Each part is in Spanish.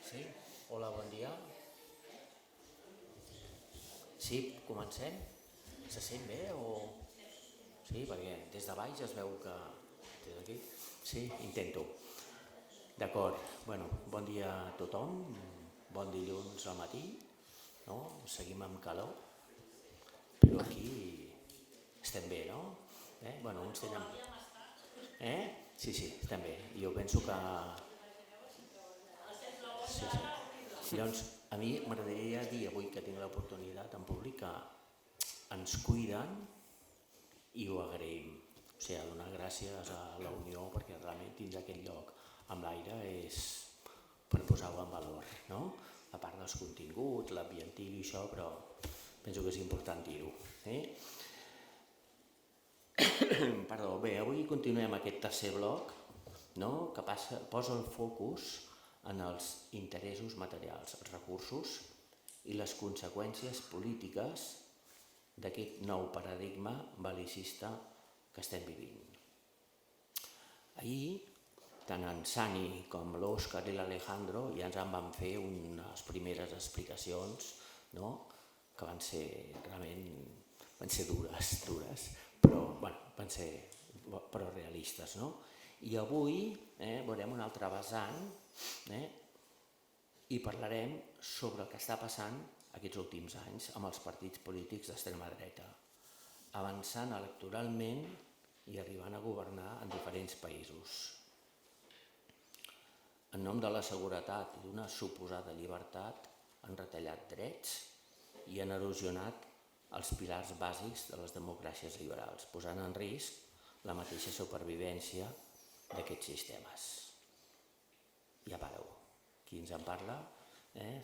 Sí? Hola, bon dia. Sí, comencem? Se sent bé o...? Sí, perquè des de baix es veu que... Des d'aquí? Sí, intento. D'acord. Bueno, bon dia a tothom. Bon dilluns al matí. No? Seguim amb calor. Però aquí estem bé, no? Bueno, uns tenen... Sí, sí, estem bé. Jo penso que... Sí, sí. Llavors, a mi m'agradaria dir avui que tinc l'oportunitat en públic que ens cuiden i ho agraïm. O sigui, donar gràcies a la Unió perquè realment tindre aquest lloc amb l'aire és per posar-ho en valor, no? A part dels continguts, l'ambientil i això, però penso que és important dir-ho. Perdó, bé, avui continuem aquest tercer bloc, no? Que posa el focus en els interessos materials, els recursos i les conseqüències polítiques d'aquest nou paradigma bel·licista que estem vivint. Ahir, tant en Sani com l'Òscar i l'Alejandro ja ens en van fer unes primeres explicacions, no? Que van ser realment dures, però van ser realistes. No? I avui veurem un altre vessant i parlarem sobre el que està passant aquests últims anys amb els partits polítics d'extrema dreta, avançant electoralment i arribant a governar en diferents països. En nom de la seguretat i d'una suposada llibertat han retallat drets i han erosionat els pilars bàsics de les democràcies liberals, posant en risc la mateixa supervivència d'aquests sistemes. Ja pareu. Qui ens en parla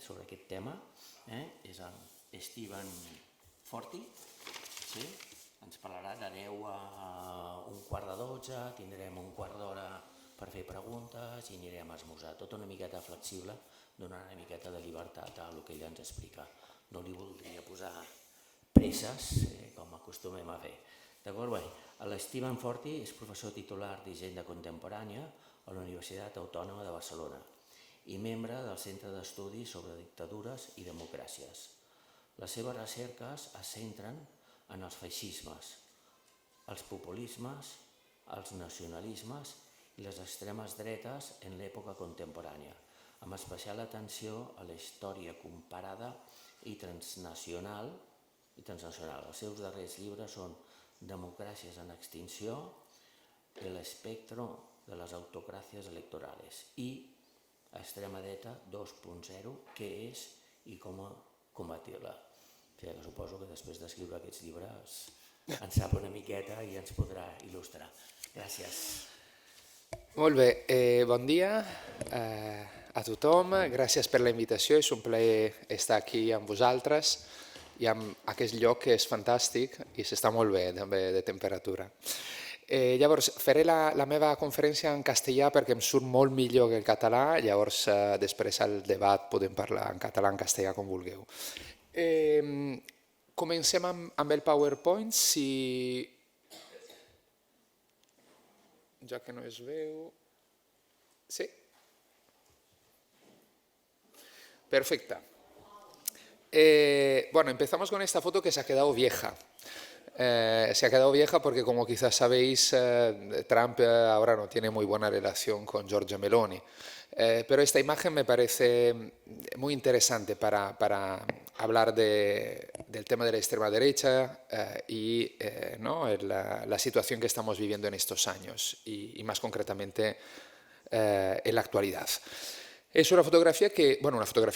sobre aquest tema és en Stephen Forti. Sí? Ens parlarà de 10 a un quart de 12, tindrem un quart d'hora per fer preguntes i anirem a esmorzar. Tot una miqueta flexible, donant una miqueta de llibertat a el que ell ens explica. No li voldria posar presses, com acostumem a fer. D'acord? Bé, l'Stephen Forti és professor titular d'Hisenda Contemporània a la Universitat Autònoma de Barcelona i membre del Centre d'Estudis sobre Dictadures i Democràcies. Les seves recerques es centren en els feixismes, els populismes, els nacionalismes i les extremes dretes en l'època contemporània, amb especial atenció a la història comparada i transnacional. Els seus darrers llibres són Democràcies en extinció, El espectro de les autocràcies electorales i Extrema dreta 2.0, què és i com combatir-la. O sigui que suposo que després d'escriure aquests llibres en sap una miqueta i ens podrà il·lustrar. Gràcies. Molt bé, bon dia a tothom, gràcies per la invitació, és un plaer estar aquí amb vosaltres i amb aquest lloc que és fantàstic i s'està molt bé també de temperatura. Llavors, faré la meva conferència en castellà perquè em surt molt millor que el català, llavors després al debat podem parlar en català, en castellà, com vulgueu. Comencem amb el PowerPoint, si... Ja que no es veu... Sí? Perfecte. Bueno, empezamos con esta foto que se ha quedado vieja. Se ha quedado vieja porque, como quizás sabéis, Trump ahora no tiene muy buena relación con Giorgia Meloni. Pero esta imagen me parece muy interesante para hablar del tema de la extrema derecha y la situación que estamos viviendo en estos años y más concretamente en la actualidad. Es una fotografía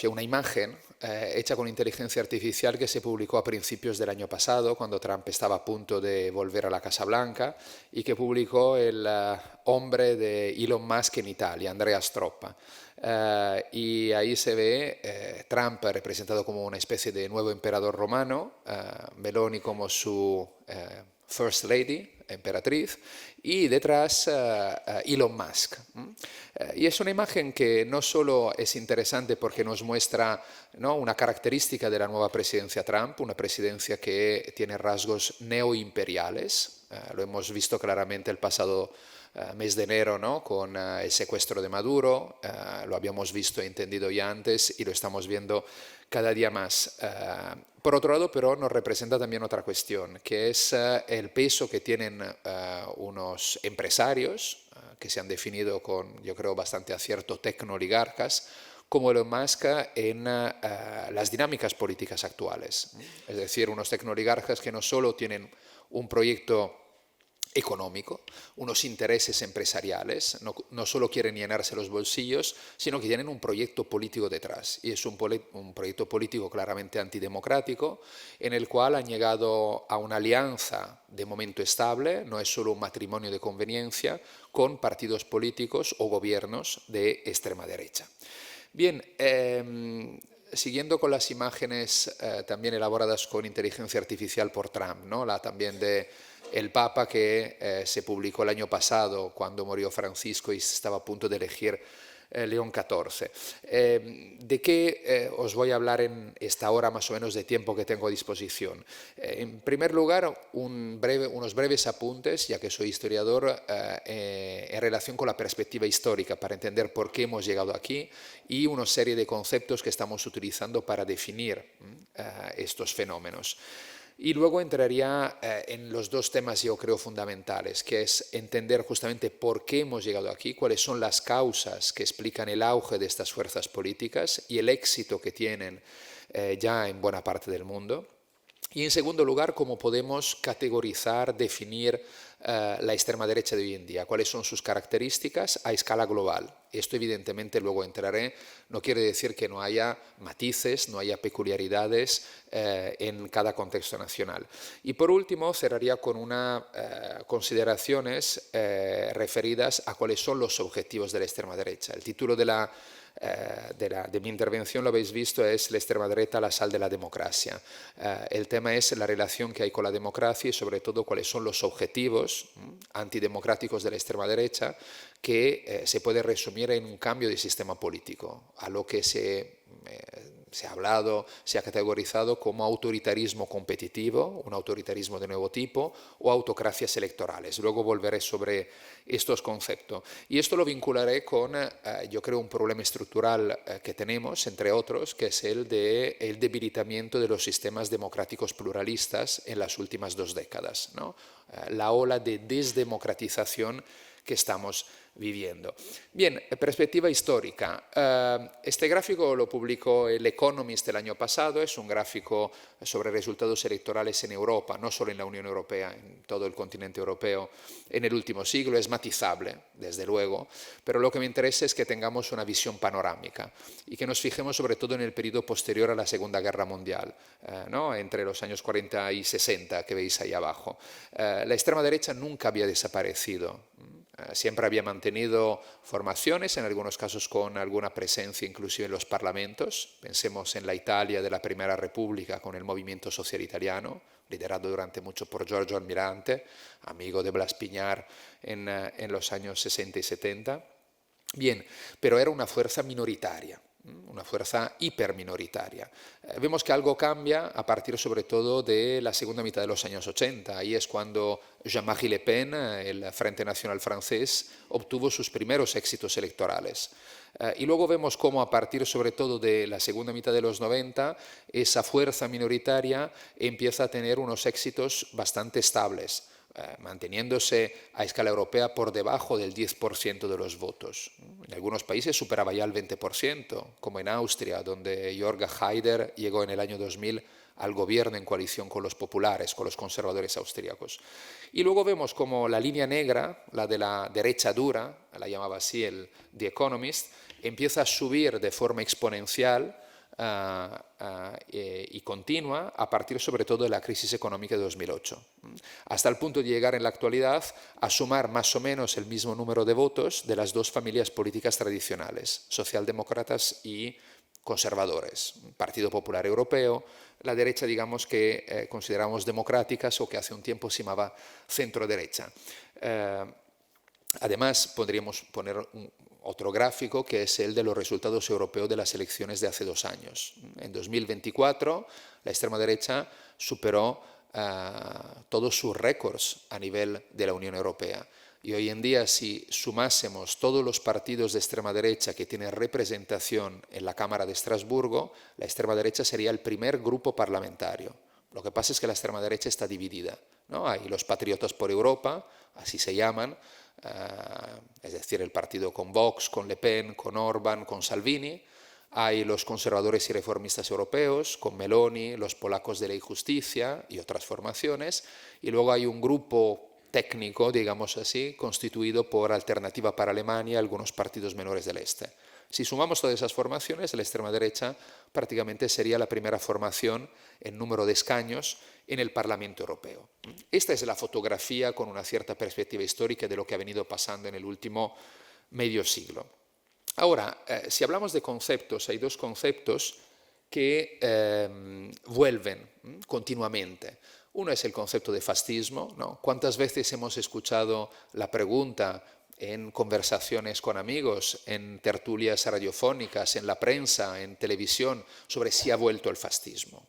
una imagen hecha con inteligencia artificial que se publicó a principios del año pasado, cuando Trump estaba a punto de volver a la Casa Blanca, y que publicó el hombre de Elon Musk en Italia, Andrea Stroppa. Y ahí se ve Trump representado como una especie de nuevo emperador romano, Meloni como su First Lady, emperatriz, y detrás Elon Musk. Y es una imagen que no solo es interesante porque nos muestra, ¿no?, una característica de la nueva presidencia Trump, una presidencia que tiene rasgos neoimperiales, lo hemos visto claramente el pasado mes de enero, ¿no? Con el secuestro de Maduro, lo habíamos visto y entendido ya antes y lo estamos viendo cada día más. Por otro lado, pero nos representa también otra cuestión, que es el peso que tienen unos empresarios que se han definido con, yo creo, bastante acierto, tecnooligarcas, como Elon Musk en las dinámicas políticas actuales. Es decir, unos tecnooligarcas que no solo tienen un proyecto económico, unos intereses empresariales, no solo quieren llenarse los bolsillos, sino que tienen un proyecto político detrás. Y es un proyecto político claramente antidemocrático, en el cual han llegado a una alianza de momento estable, no es solo un matrimonio de conveniencia, con partidos políticos o gobiernos de extrema derecha. Bien, siguiendo con las imágenes también elaboradas con inteligencia artificial por Trump, ¿no? La también de el Papa que se publicó el año pasado cuando murió Francisco y se estaba a punto de elegir León XIV. ¿De qué os voy a hablar en esta hora más o menos de tiempo que tengo a disposición? En primer lugar, unos breves apuntes, ya que soy historiador, en relación con la perspectiva histórica, para entender por qué hemos llegado aquí y una serie de conceptos que estamos utilizando para definir estos fenómenos. Y luego entraría en los dos temas, yo creo, fundamentales, que es entender justamente por qué hemos llegado aquí, cuáles son las causas que explican el auge de estas fuerzas políticas y el éxito que tienen ya en buena parte del mundo. Y en segundo lugar, cómo podemos categorizar, definir la extrema derecha de hoy en día, cuáles son sus características a escala global. Esto evidentemente luego entraré, no quiere decir que no haya matices, no haya peculiaridades en cada contexto nacional. Y por último, cerraría con unas consideraciones referidas a cuáles son los objetivos de la extrema derecha. El título de mi intervención, lo habéis visto, es la extrema derecha, la sal de la democracia. El tema es la relación que hay con la democracia y sobre todo cuáles son los objetivos antidemocráticos de la extrema derecha, que se puede resumir en un cambio de sistema político, a lo que se ha hablado, se ha categorizado como autoritarismo competitivo, un autoritarismo de nuevo tipo, o autocracias electorales. Luego volveré sobre estos conceptos. Y esto lo vincularé con, yo creo, un problema estructural que tenemos, entre otros, que es el debilitamiento de los sistemas democráticos pluralistas en las últimas 2 décadas, ¿no? La ola de desdemocratización que estamos viviendo. Bien, perspectiva histórica. Este gráfico lo publicó el Economist el año pasado, es un gráfico sobre resultados electorales en Europa, no solo en la Unión Europea, en todo el continente europeo, en el último siglo. Es matizable, desde luego, pero lo que me interesa es que tengamos una visión panorámica y que nos fijemos sobre todo en el periodo posterior a la Segunda Guerra Mundial, ¿no? Entre los años 40 y 60, que veis ahí abajo. La extrema derecha nunca había desaparecido. Siempre había mantenido formaciones, en algunos casos con alguna presencia inclusive en los parlamentos. Pensemos en la Italia de la Primera República con el movimiento social italiano, liderado durante mucho por Giorgio Almirante, amigo de Blas Piñar en los años 60 y 70. Bien, pero era una fuerza minoritaria, una fuerza hiperminoritaria. Vemos que algo cambia a partir sobre todo de la segunda mitad de los años 80. Ahí es cuando Jean-Marie Le Pen, el Frente Nacional francés, obtuvo sus primeros éxitos electorales. Y luego vemos cómo a partir sobre todo de la segunda mitad de los 90, esa fuerza minoritaria empieza a tener unos éxitos bastante estables, manteniéndose a escala europea por debajo del 10% de los votos. En algunos países superaba ya el 20%, como en Austria, donde Jörg Haider llegó en el año 2000 al gobierno en coalición con los populares, con los conservadores austríacos. Y luego vemos como la línea negra, la de la derecha dura, la llamaba así el The Economist, empieza a subir de forma exponencial y continua a partir sobre todo de la crisis económica de 2008, hasta el punto de llegar en la actualidad a sumar más o menos el mismo número de votos de las dos familias políticas tradicionales, socialdemócratas y conservadores, Partido Popular Europeo, la derecha, digamos, que consideramos democráticas o que hace un tiempo se llamaba centro-derecha. Además, podríamos poner otro gráfico que es el de los resultados europeos de las elecciones de hace 2 años. En 2024, la extrema derecha superó todos sus récords a nivel de la Unión Europea. Y hoy en día, si sumásemos todos los partidos de extrema derecha que tienen representación en la Cámara de Estrasburgo, la extrema derecha sería el primer grupo parlamentario. Lo que pasa es que la extrema derecha está dividida, ¿no? Hay los patriotas por Europa, así se llaman, es decir, el partido con Vox, con Le Pen, con Orbán, con Salvini. Hay los conservadores y reformistas europeos, con Meloni, los polacos de Ley y Justicia y otras formaciones. Y luego hay un grupo técnico, digamos así, constituido por Alternativa para Alemania y algunos partidos menores del este. Si sumamos todas esas formaciones, la extrema derecha prácticamente sería la primera formación en número de escaños en el Parlamento Europeo. Esta es la fotografía con una cierta perspectiva histórica de lo que ha venido pasando en el último medio siglo. Ahora, si hablamos de conceptos, hay dos conceptos que vuelven continuamente. Uno es el concepto de fascismo, ¿no? ¿Cuántas veces hemos escuchado la pregunta en conversaciones con amigos, en tertulias radiofónicas, en la prensa, en televisión, sobre si ha vuelto el fascismo?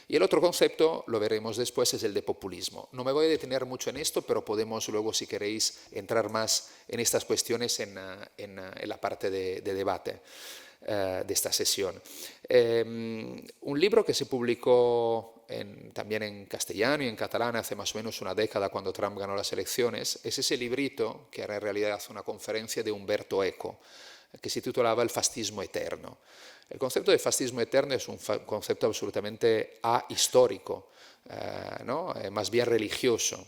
Y el otro concepto, lo veremos después, es el de populismo. No me voy a detener mucho en esto, pero podemos luego, si queréis, entrar más en estas cuestiones en la parte de debate de esta sesión. Un libro que se publicó también en castellano y en catalán hace más o menos una década, cuando Trump ganó las elecciones, es ese librito, que era en realidad una conferencia de Umberto Eco, que se titulaba El fascismo eterno. El concepto de fascismo eterno es un concepto absolutamente ahistórico, ¿no? Más bien religioso.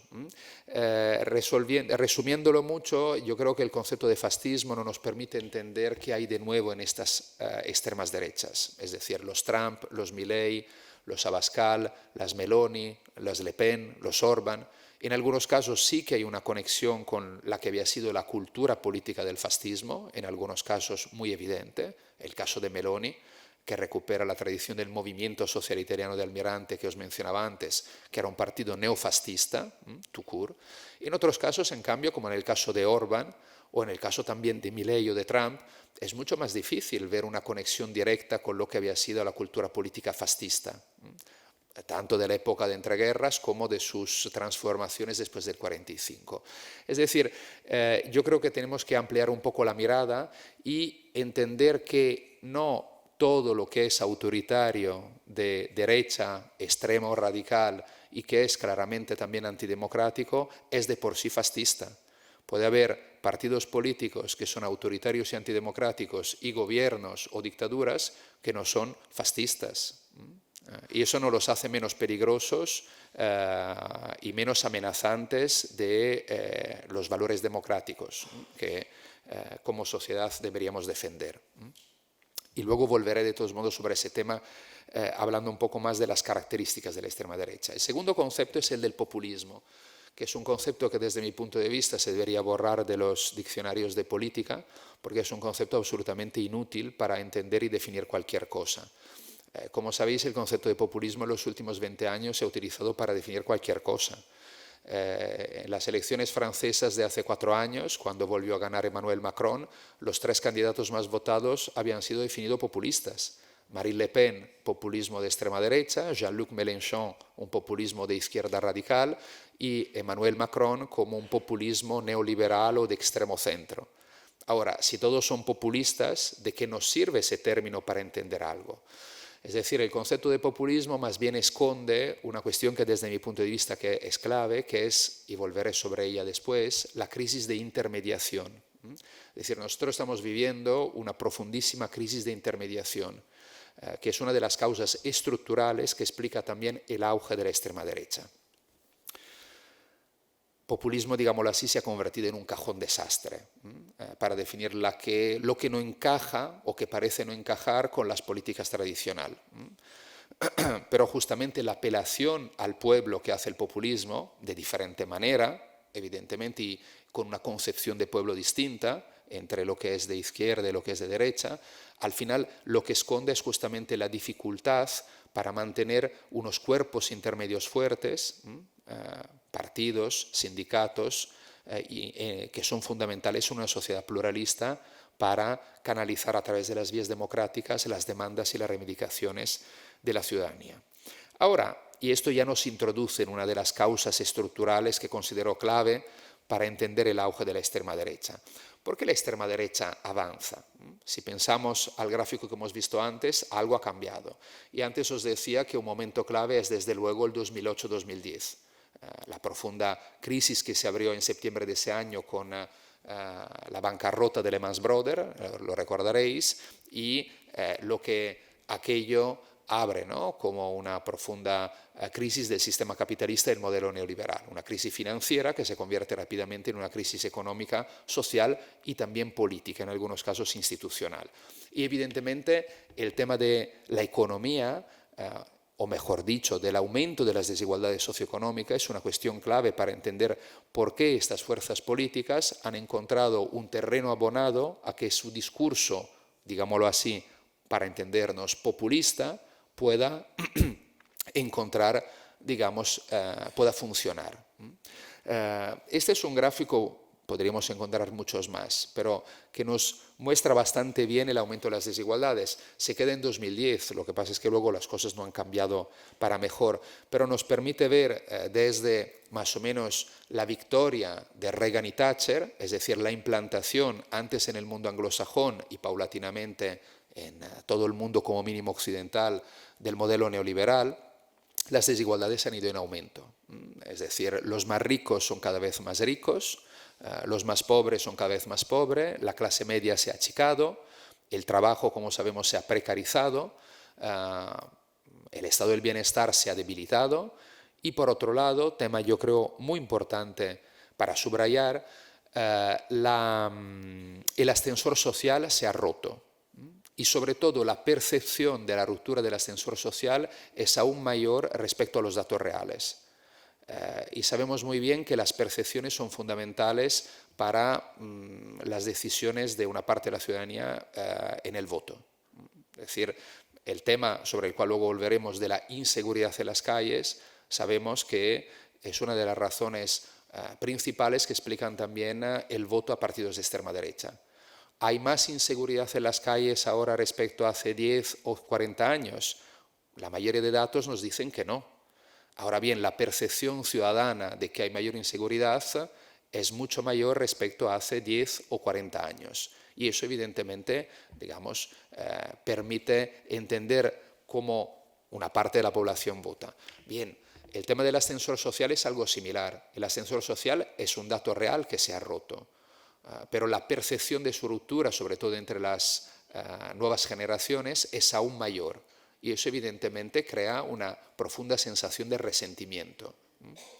Resumiéndolo mucho, yo creo que el concepto de fascismo no nos permite entender qué hay de nuevo en estas extremas derechas, es decir, los Trump, los Milei, los Abascal, las Meloni, las Le Pen, los Orbán. En algunos casos sí que hay una conexión con la que había sido la cultura política del fascismo, en algunos casos muy evidente, el caso de Meloni, que recupera la tradición del movimiento social italiano de Almirante que os mencionaba antes, que era un partido neofascista, tout court. En otros casos, en cambio, como en el caso de Orbán, o en el caso también de Milei o de Trump, es mucho más difícil ver una conexión directa con lo que había sido la cultura política fascista, tanto de la época de entreguerras como de sus transformaciones después del 45. Es decir, yo creo que tenemos que ampliar un poco la mirada y entender que no todo lo que es autoritario de derecha, extremo o radical y que es claramente también antidemocrático es de por sí fascista. Puede haber partidos políticos que son autoritarios y antidemocráticos y gobiernos o dictaduras que no son fascistas. Y eso no los hace menos peligrosos y menos amenazantes de los valores democráticos que como sociedad deberíamos defender. Y luego volveré de todos modos sobre ese tema hablando un poco más de las características de la extrema derecha. El segundo concepto es el del populismo, que es un concepto que desde mi punto de vista se debería borrar de los diccionarios de política, porque es un concepto absolutamente inútil para entender y definir cualquier cosa. Como sabéis, el concepto de populismo en los últimos 20 años se ha utilizado para definir cualquier cosa. En las elecciones francesas de hace 4 años, cuando volvió a ganar Emmanuel Macron, los 3 candidatos más votados habían sido definidos populistas. Marine Le Pen, populismo de extrema derecha, Jean-Luc Mélenchon, un populismo de izquierda radical, y Emmanuel Macron como un populismo neoliberal o de extremo centro. Ahora, si todos son populistas, ¿de qué nos sirve ese término para entender algo? Es decir, el concepto de populismo más bien esconde una cuestión que desde mi punto de vista que es clave, que es, y volveré sobre ella después, la crisis de intermediación. Es decir, nosotros estamos viviendo una profundísima crisis de intermediación, que es una de las causas estructurales que explica también el auge de la extrema derecha. Populismo, digámoslo así, se ha convertido en un cajón desastre para definir lo que no encaja o que parece no encajar con las políticas tradicionales. Pero justamente la apelación al pueblo que hace el populismo, de diferente manera, evidentemente, y con una concepción de pueblo distinta entre lo que es de izquierda y lo que es de derecha, al final lo que esconde es justamente la dificultad para mantener unos cuerpos intermedios fuertes, partidos, sindicatos, que son fundamentales en una sociedad pluralista para canalizar a través de las vías democráticas las demandas y las reivindicaciones de la ciudadanía. Ahora, y esto ya nos introduce en una de las causas estructurales que considero clave para entender el auge de la extrema derecha. ¿Por qué la extrema derecha avanza? Si pensamos al gráfico que hemos visto antes, algo ha cambiado. Y antes os decía que un momento clave es desde luego el 2008-2010. La profunda crisis que se abrió en septiembre de ese año con la bancarrota de Lehman Brothers, lo recordaréis, y lo que aquello abre, ¿no?, como una profunda crisis del sistema capitalista y del modelo neoliberal, una crisis financiera que se convierte rápidamente en una crisis económica, social y también política, en algunos casos institucional. Y evidentemente el tema de la economía, o mejor dicho, del aumento de las desigualdades socioeconómicas, es una cuestión clave para entender por qué estas fuerzas políticas han encontrado un terreno abonado a que su discurso, digámoslo así, para entendernos, populista, pueda encontrar, digamos, pueda funcionar. Este es un gráfico, podríamos encontrar muchos más, pero que nos muestra bastante bien el aumento de las desigualdades. Se queda en 2010, lo que pasa es que luego las cosas no han cambiado para mejor, pero nos permite ver desde más o menos la victoria de Reagan y Thatcher, es decir, la implantación antes en el mundo anglosajón y paulatinamente en todo el mundo como mínimo occidental del modelo neoliberal, las desigualdades han ido en aumento. Es decir, los más ricos son cada vez más ricos, los más pobres son cada vez más pobres, la clase media se ha achicado, el trabajo, como sabemos, se ha precarizado, el estado del bienestar se ha debilitado y, por otro lado, tema yo creo muy importante para subrayar, el ascensor social se ha roto. Y sobre todo la percepción de la ruptura del ascensor social es aún mayor respecto a los datos reales. Y sabemos muy bien que las percepciones son fundamentales para las decisiones de una parte de la ciudadanía en el voto. Es decir, el tema sobre el cual luego volveremos de la inseguridad en las calles, sabemos que es una de las razones principales que explican también el voto a partidos de extrema derecha. ¿Hay más inseguridad en las calles ahora respecto a hace 10 o 40 años? La mayoría de datos nos dicen que no. Ahora bien, la percepción ciudadana de que hay mayor inseguridad es mucho mayor respecto a hace 10 o 40 años. Y eso evidentemente, digamos, permite entender cómo una parte de la población vota. Bien, el tema del ascensor social es algo similar. El ascensor social es un dato real que se ha roto. Pero la percepción de su ruptura, sobre todo entre las nuevas generaciones, es aún mayor. Y eso evidentemente crea una profunda sensación de resentimiento.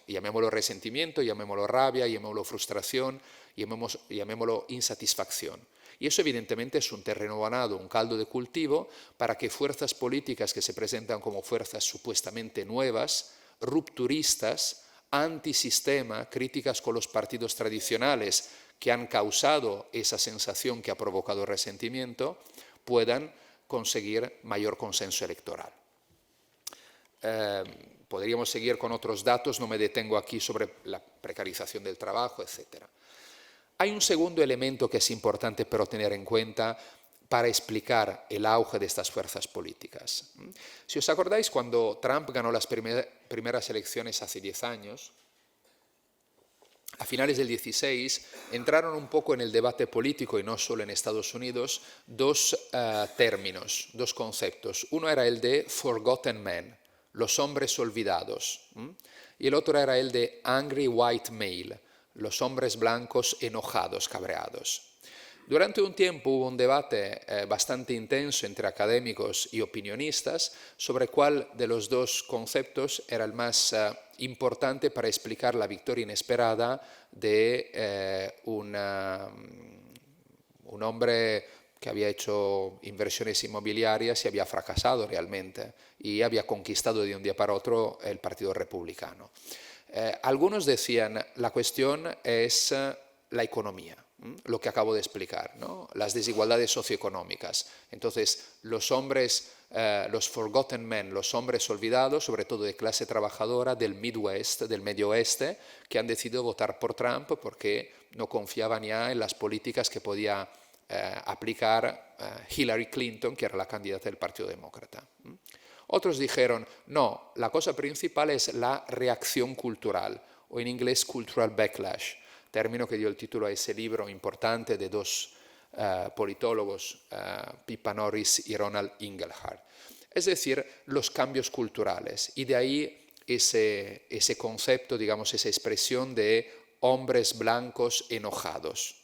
Llamémoslo resentimiento, llamémoslo rabia, llamémoslo frustración, llamémoslo insatisfacción. Y eso evidentemente es un terreno ganado, un caldo de cultivo para que fuerzas políticas que se presentan como fuerzas supuestamente nuevas, rupturistas, antisistema, críticas con los partidos tradicionales, que han causado esa sensación que ha provocado resentimiento, puedan conseguir mayor consenso electoral. Podríamos seguir con otros datos, no me detengo aquí sobre la precarización del trabajo, etc. Hay un segundo elemento que es importante pero tener en cuenta para explicar el auge de estas fuerzas políticas. Si os acordáis, cuando Trump ganó las primeras elecciones hace 10 años, a finales del 16 entraron un poco en el debate político, y no solo en Estados Unidos, dos términos, dos conceptos. Uno era el de forgotten men, los hombres olvidados, y el otro era el de angry white male, los hombres blancos enojados, cabreados. Durante un tiempo hubo un debate bastante intenso entre académicos y opinionistas sobre cuál de los dos conceptos era el más importante para explicar la victoria inesperada de un hombre que había hecho inversiones inmobiliarias y había fracasado realmente y había conquistado de un día para otro el Partido Republicano. Algunos decían la cuestión es la economía, lo que acabo de explicar, ¿no? Las desigualdades socioeconómicas. Entonces, los hombres, los forgotten men, los hombres olvidados, sobre todo de clase trabajadora del Midwest, del Medio Oeste, que han decidido votar por Trump porque no confiaban ya en las políticas que podía aplicar Hillary Clinton, que era la candidata del Partido Demócrata. Otros dijeron, no, la cosa principal es la reacción cultural, o en inglés cultural backlash. término que dio el título a ese libro importante de dos politólogos, Pippa Norris y Ronald Inglehart. Es decir, los cambios culturales, y de ahí ese concepto, digamos, esa expresión de hombres blancos enojados.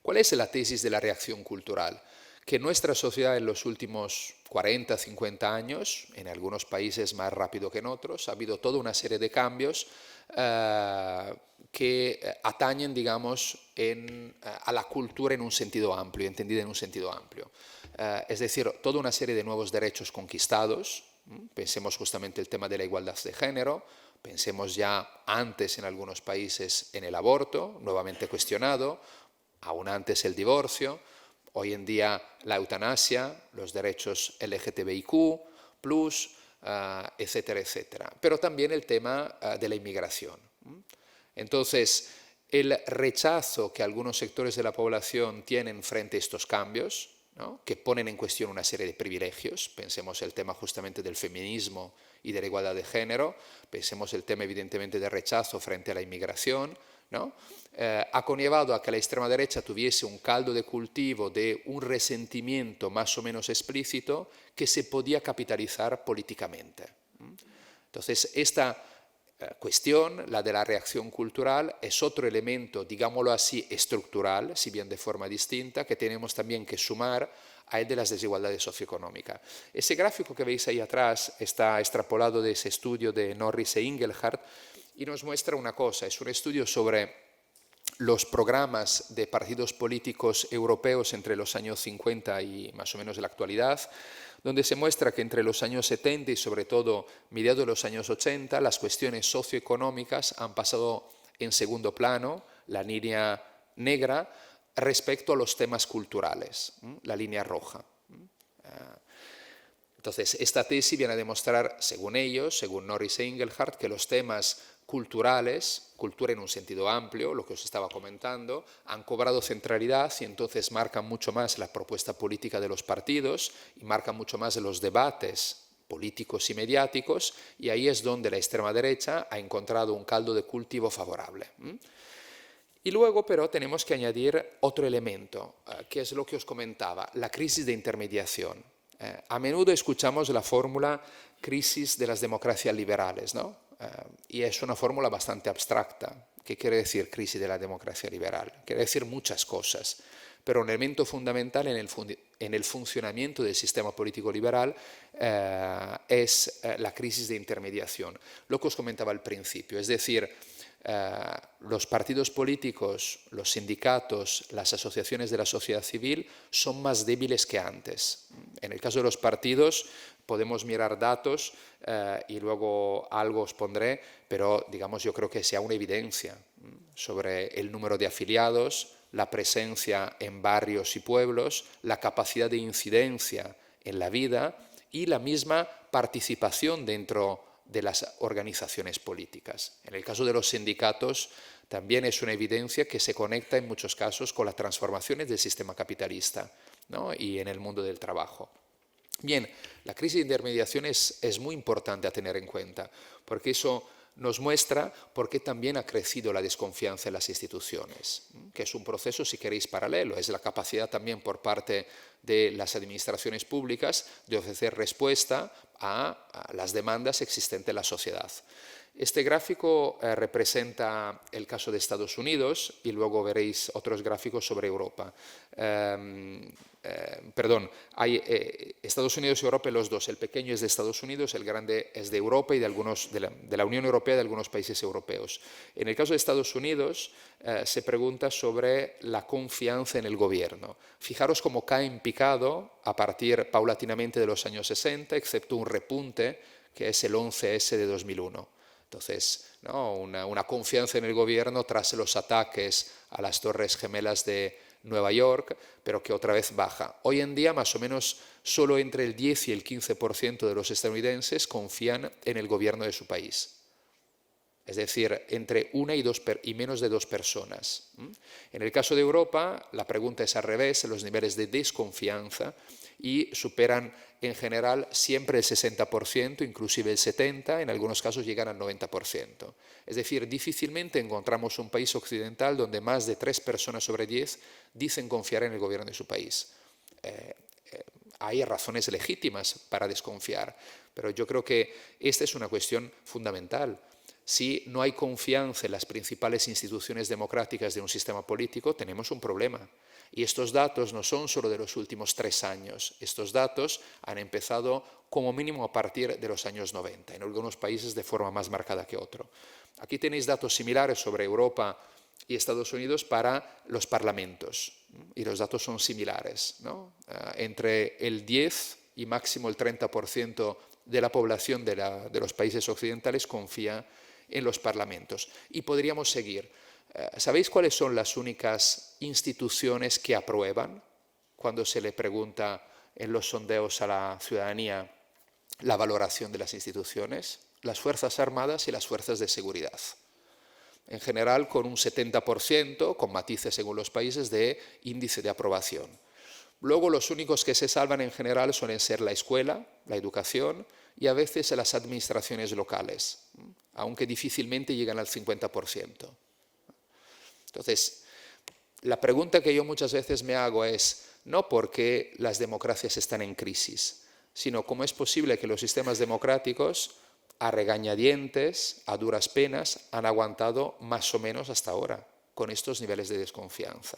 ¿Cuál es la tesis de la reacción cultural? Que nuestra sociedad en los últimos 40, 50 años, en algunos países más rápido que en otros, ha habido toda una serie de cambios que atañen, digamos, a la cultura en un sentido amplio, entendida en un sentido amplio. Es decir, toda una serie de nuevos derechos conquistados. Pensemos justamente el tema de la igualdad de género, pensemos ya antes en algunos países en el aborto, nuevamente cuestionado, aún antes el divorcio, hoy en día la eutanasia, los derechos LGTBIQ+, etcétera, etcétera. Pero también el tema de la inmigración. Entonces, el rechazo que algunos sectores de la población tienen frente a estos cambios, ¿no?, que ponen en cuestión una serie de privilegios, pensemos el tema justamente del feminismo y de la igualdad de género, pensemos el tema evidentemente de rechazo frente a la inmigración, ¿no?, ha conllevado a que la extrema derecha tuviese un caldo de cultivo de un resentimiento más o menos explícito que se podía capitalizar políticamente. Entonces, esta cuestión, la de la reacción cultural, es otro elemento, digámoslo así, estructural, si bien de forma distinta, que tenemos también que sumar a el de las desigualdades socioeconómicas. Ese gráfico que veis ahí atrás está extrapolado de ese estudio de Norris e Inglehart y nos muestra una cosa, es un estudio sobre los programas de partidos políticos europeos entre los años 50 y más o menos de la actualidad, donde se muestra que entre los años 70 y sobre todo mediados de los años 80 las cuestiones socioeconómicas han pasado en segundo plano, la línea negra, respecto a los temas culturales, la línea roja. Entonces, esta tesis viene a demostrar, según ellos, según Norris e Inglehart, que los temas culturales, cultura en un sentido amplio, lo que os estaba comentando, han cobrado centralidad y entonces marcan mucho más la propuesta política de los partidos y marcan mucho más los debates políticos y mediáticos, y ahí es donde la extrema derecha ha encontrado un caldo de cultivo favorable. Y luego, pero, tenemos que añadir otro elemento, que es lo que os comentaba, la crisis de intermediación. A menudo escuchamos la fórmula crisis de las democracias liberales, ¿no? Y es una fórmula bastante abstracta. ¿Qué quiere decir crisis de la democracia liberal? Quiere decir muchas cosas, pero un elemento fundamental en el funcionamiento del sistema político liberal es la crisis de intermediación, lo que os comentaba al principio, es decir, los partidos políticos, los sindicatos, las asociaciones de la sociedad civil son más débiles que antes. En el caso de los partidos podemos mirar datos y luego algo os pondré, pero digamos yo creo que sea una evidencia sobre el número de afiliados, la presencia en barrios y pueblos, la capacidad de incidencia en la vida y la misma participación dentro de las organizaciones políticas. En el caso de los sindicatos también es una evidencia que se conecta en muchos casos con las transformaciones del sistema capitalista, ¿no?, y en el mundo del trabajo. Bien, la crisis de intermediación es muy importante a tener en cuenta, porque eso nos muestra por qué también ha crecido la desconfianza en las instituciones, que es un proceso, si queréis, paralelo. Es la capacidad también por parte de las administraciones públicas de ofrecer respuesta a las demandas existentes en la sociedad. Este gráfico representa el caso de Estados Unidos y luego veréis otros gráficos sobre Europa. Estados Unidos y Europa, los dos. El pequeño es de Estados Unidos, el grande es de Europa y de la Unión Europea y de algunos países europeos. En el caso de Estados Unidos se pregunta sobre la confianza en el gobierno. Fijaros cómo cae en picado a partir paulatinamente de los años 60, excepto un repunte que es el 11S de 2001. Entonces, ¿no?, una confianza en el gobierno tras los ataques a las Torres Gemelas de Nueva York, pero que otra vez baja. Hoy en día, más o menos, solo entre el 10 y el 15% de los estadounidenses confían en el gobierno de su país. Es decir, entre una y menos de 2 personas. En el caso de Europa, la pregunta es al revés, los niveles de desconfianza, y superan en general siempre el 60%, inclusive el 70%, en algunos casos llegan al 90%. Es decir, difícilmente encontramos un país occidental donde más de 3 personas sobre 10 dicen confiar en el gobierno de su país. Hay razones legítimas para desconfiar, pero yo creo que esta es una cuestión fundamental. Si no hay confianza en las principales instituciones democráticas de un sistema político, tenemos un problema. Y estos datos no son solo de los últimos 3 años. Estos datos han empezado como mínimo a partir de los años 90, en algunos países de forma más marcada que otro. Aquí tenéis datos similares sobre Europa y Estados Unidos para los parlamentos. Y los datos son similares, ¿no? Entre el 10 y máximo el 30% de la población de los países occidentales confía en los parlamentos. Y podríamos seguir. ¿Sabéis cuáles son las únicas instituciones que aprueban cuando se le pregunta en los sondeos a la ciudadanía la valoración de las instituciones? Las Fuerzas Armadas y las Fuerzas de Seguridad. En general con un 70%, con matices según los países, de índice de aprobación. Luego los únicos que se salvan en general suelen ser la escuela, la educación y a veces las administraciones locales, aunque difícilmente llegan al 50%. Entonces, la pregunta que yo muchas veces me hago es no por qué las democracias están en crisis, sino cómo es posible que los sistemas democráticos a regañadientes, a duras penas, han aguantado más o menos hasta ahora con estos niveles de desconfianza.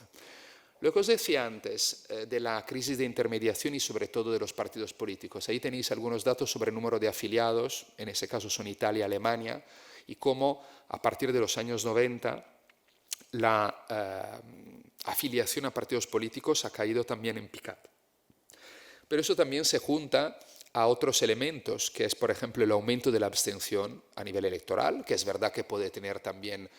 Lo que os decía antes de la crisis de intermediación y sobre todo de los partidos políticos, ahí tenéis algunos datos sobre el número de afiliados, en ese caso son Italia y Alemania, y cómo a partir de los años 90 la afiliación a partidos políticos ha caído también en picado. Pero eso también se junta a otros elementos, que es, por ejemplo, el aumento de la abstención a nivel electoral, que es verdad que puede tener también,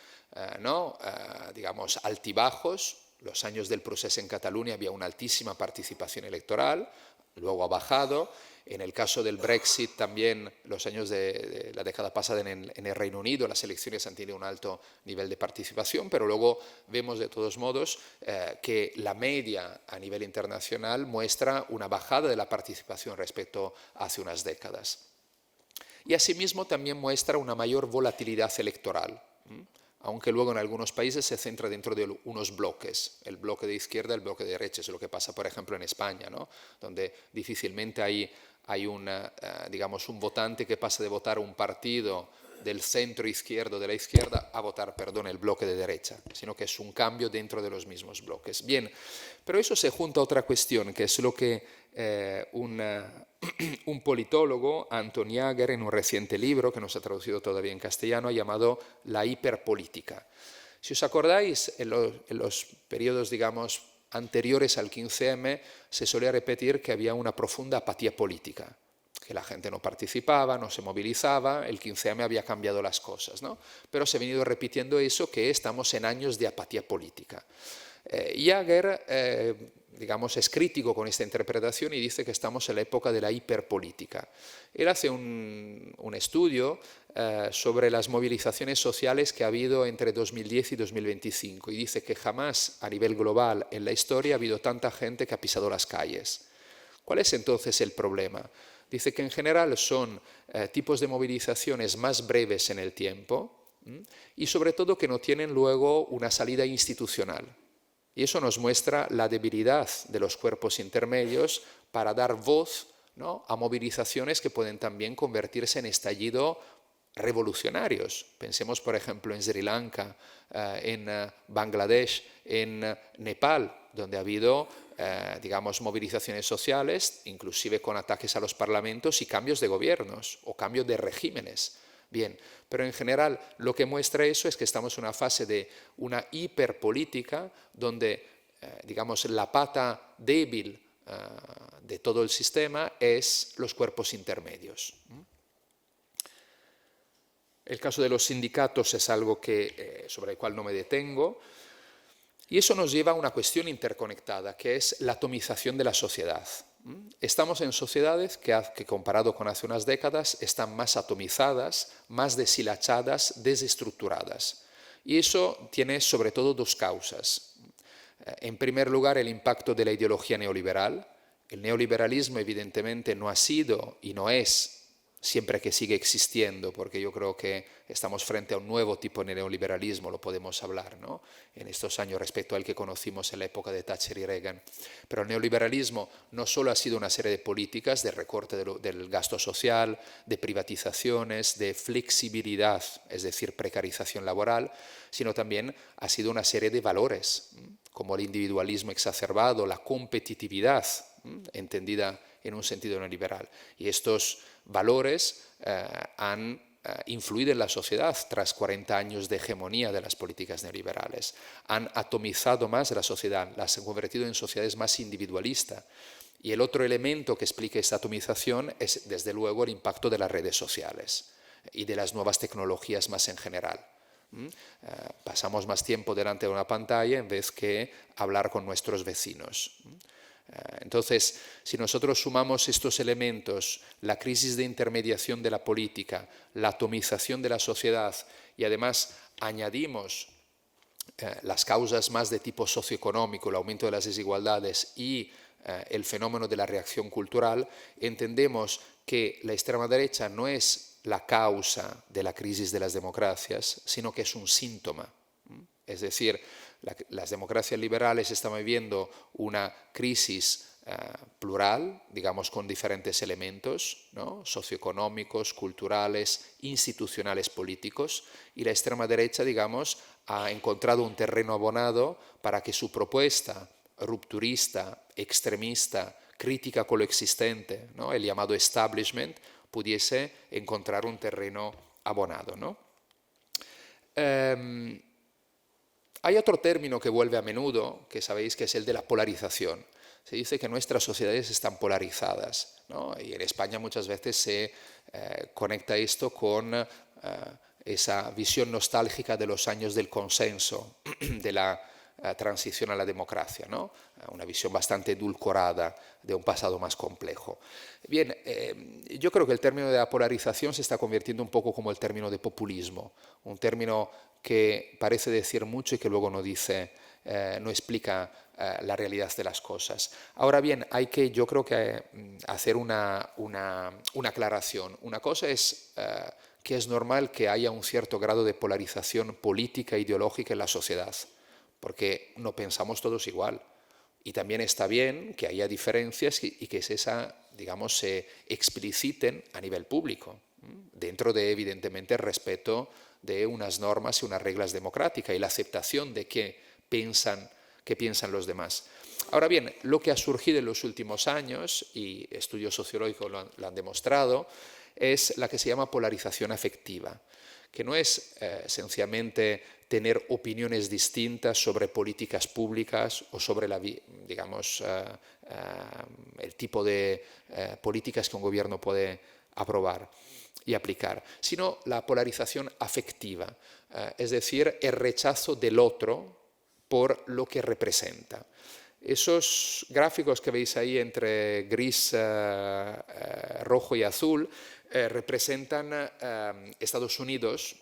digamos, altibajos. Los años del proceso en Cataluña había una altísima participación electoral, luego ha bajado. En el caso del Brexit también, los años de la década pasada en el Reino Unido, las elecciones han tenido un alto nivel de participación, pero luego vemos de todos modos que la media a nivel internacional muestra una bajada de la participación respecto a hace unas décadas. Y asimismo también muestra una mayor volatilidad electoral, aunque luego en algunos países se centra dentro de unos bloques, el bloque de izquierda, el bloque de derecha, es lo que pasa por ejemplo en España, ¿no? Donde difícilmente hay digamos, un votante que pasa de votar un partido del centro izquierdo, de la izquierda, a votar, perdón, el bloque de derecha, sino que es un cambio dentro de los mismos bloques. Bien, pero eso se junta a otra cuestión, que es lo que un politólogo, Anton Jaeger, en un reciente libro, que no se ha traducido todavía en castellano, ha llamado la hiperpolítica. Si os acordáis, en los periodos, digamos, anteriores al 15M, se solía repetir que había una profunda apatía política, que la gente no participaba, no se movilizaba, el 15M había cambiado las cosas, ¿no? Pero se ha venido repitiendo eso, que estamos en años de apatía política. Jaeger, digamos, es crítico con esta interpretación y dice que estamos en la época de la hiperpolítica. Él hace un estudio sobre las movilizaciones sociales que ha habido entre 2010 y 2025 y dice que jamás a nivel global en la historia ha habido tanta gente que ha pisado las calles. ¿Cuál es entonces el problema? Dice que en general son tipos de movilizaciones más breves en el tiempo y sobre todo que no tienen luego una salida institucional. Y eso nos muestra la debilidad de los cuerpos intermedios para dar voz, ¿no?, a movilizaciones que pueden también convertirse en estallido revolucionarios. Pensemos, por ejemplo, en Sri Lanka, en Bangladesh, en Nepal, donde ha habido, digamos, movilizaciones sociales, inclusive con ataques a los parlamentos y cambios de gobiernos o cambios de regímenes. Bien, pero en general lo que muestra eso es que estamos en una fase de una hiperpolítica donde, digamos, la pata débil de todo el sistema es los cuerpos intermedios. El caso de los sindicatos es algo sobre el cual no me detengo. Y eso nos lleva a una cuestión interconectada, que es la atomización de la sociedad. Estamos en sociedades que comparado con hace unas décadas están más atomizadas, más deshilachadas, desestructuradas. Y eso tiene sobre todo dos causas. En primer lugar, el impacto de la ideología neoliberal. El neoliberalismo evidentemente no ha sido y no es, siempre que sigue existiendo, porque yo creo que estamos frente a un nuevo tipo de neoliberalismo, lo podemos hablar, ¿no?, en estos años respecto al que conocimos en la época de Thatcher y Reagan. Pero el neoliberalismo no solo ha sido una serie de políticas de recorte del gasto social, de privatizaciones, de flexibilidad, es decir, precarización laboral, sino también ha sido una serie de valores, como el individualismo exacerbado, la competitividad, entendida en un sentido neoliberal. Y estos valores han influido en la sociedad tras 40 años de hegemonía de las políticas neoliberales. Han atomizado más la sociedad, las han convertido en sociedades más individualistas. Y el otro elemento que explica esta atomización es, desde luego, el impacto de las redes sociales y de las nuevas tecnologías más en general. Pasamos más tiempo delante de una pantalla en vez que hablar con nuestros vecinos. Entonces, si nosotros sumamos estos elementos, la crisis de intermediación de la política, la atomización de la sociedad, y además añadimos las causas más de tipo socioeconómico, el aumento de las desigualdades y el fenómeno de la reacción cultural, entendemos que la extrema derecha no es la causa de la crisis de las democracias, sino que es un síntoma. Es decir, las democracias liberales están viviendo una crisis plural, digamos, con diferentes elementos, ¿no?, socioeconómicos, culturales, institucionales, políticos, y la extrema derecha, digamos, ha encontrado un terreno abonado para que su propuesta rupturista, extremista, crítica con lo existente, ¿no?, el llamado establishment, pudiese encontrar un terreno abonado, ¿no? Hay otro término que vuelve a menudo, que sabéis que es el de la polarización. Se dice que nuestras sociedades están polarizadas, ¿no? Y en España muchas veces se conecta esto con esa visión nostálgica de los años del consenso, de la transición a la democracia, ¿no? Una visión bastante edulcorada de un pasado más complejo. Bien, yo creo que el término de la polarización se está convirtiendo un poco como el término de populismo, un término que parece decir mucho y que luego no dice, no explica la realidad de las cosas. Ahora bien, hay que, yo creo que hacer una aclaración. Una cosa es que es normal que haya un cierto grado de polarización política e ideológica en la sociedad, porque no pensamos todos igual. Y también está bien que haya diferencias y que digamos, se expliciten a nivel público, dentro de, evidentemente, el respeto de unas normas y unas reglas democráticas y la aceptación de qué piensan los demás. Ahora bien, lo que ha surgido en los últimos años, y estudios sociológicos lo han demostrado, es la que se llama polarización afectiva, que no es sencillamente tener opiniones distintas sobre políticas públicas o sobre digamos, el tipo de políticas que un gobierno puede aprobar y aplicar, sino la polarización afectiva, es decir, el rechazo del otro por lo que representa. Esos gráficos que veis ahí entre gris, rojo y azul representan Estados Unidos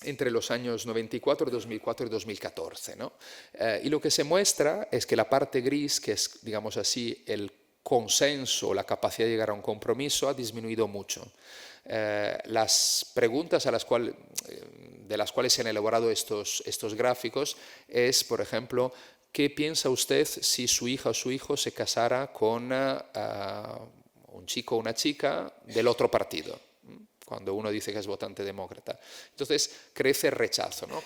entre los años 94, 2004 y 2014, ¿no? Y lo que se muestra es que la parte gris, que es, digamos así, el consenso, la capacidad de llegar a un compromiso, ha disminuido mucho. Las preguntas de las cuales se han elaborado estos gráficos es, por ejemplo, ¿qué piensa usted si su hija o su hijo se casara con un chico o una chica del otro partido? Cuando uno dice que es votante demócrata. Entonces crece el rechazo, ¿no?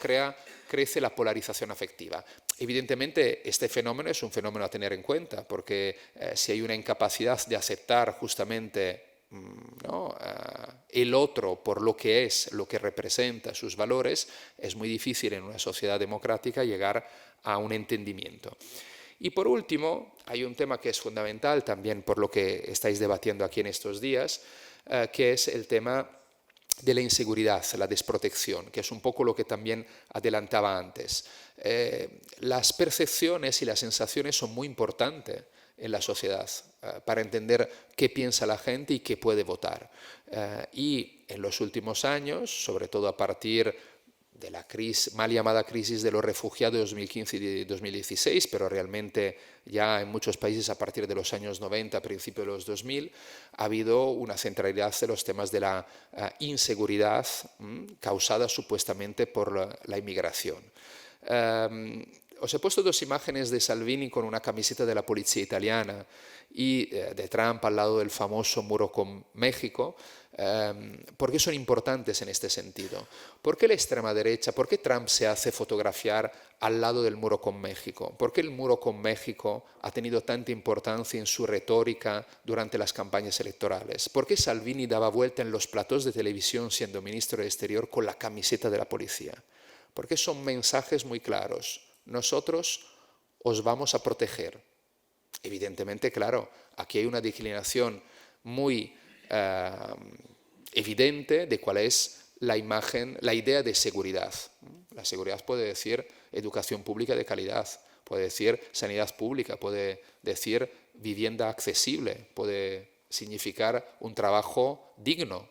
Crece la polarización afectiva. Evidentemente este fenómeno es un fenómeno a tener en cuenta, porque si hay una incapacidad de aceptar justamente, ¿no?, el otro por lo que es, lo que representa, sus valores, es muy difícil en una sociedad democrática llegar a un entendimiento. Y por último, hay un tema que es fundamental también por lo que estáis debatiendo aquí en estos días, que es el tema de la inseguridad, la desprotección, que es un poco lo que también adelantaba antes. Las percepciones y las sensaciones son muy importantes en la sociedad para entender qué piensa la gente y qué puede votar. Y en los últimos años, sobre todo a partir de la mal llamada crisis de los refugiados de 2015 y 2016, pero realmente ya en muchos países a partir de los años 90, a principios de los 2000, ha habido una centralidad de los temas de la inseguridad causada supuestamente por la inmigración. Os he puesto dos imágenes de Salvini con una camiseta de la policía italiana y de Trump al lado del famoso muro con México, porque son importantes en este sentido. ¿Por qué la extrema derecha, por qué Trump se hace fotografiar al lado del muro con México? ¿Por qué el muro con México ha tenido tanta importancia en su retórica durante las campañas electorales? ¿Por qué Salvini daba vuelta en los platós de televisión siendo ministro de Exterior con la camiseta de la policía? Porque son mensajes muy claros. Nosotros os vamos a proteger. Evidentemente, claro, aquí hay una declinación muy evidente de cuál es la imagen, la idea de seguridad. La seguridad puede decir educación pública de calidad, puede decir sanidad pública, puede decir vivienda accesible, puede significar un trabajo digno.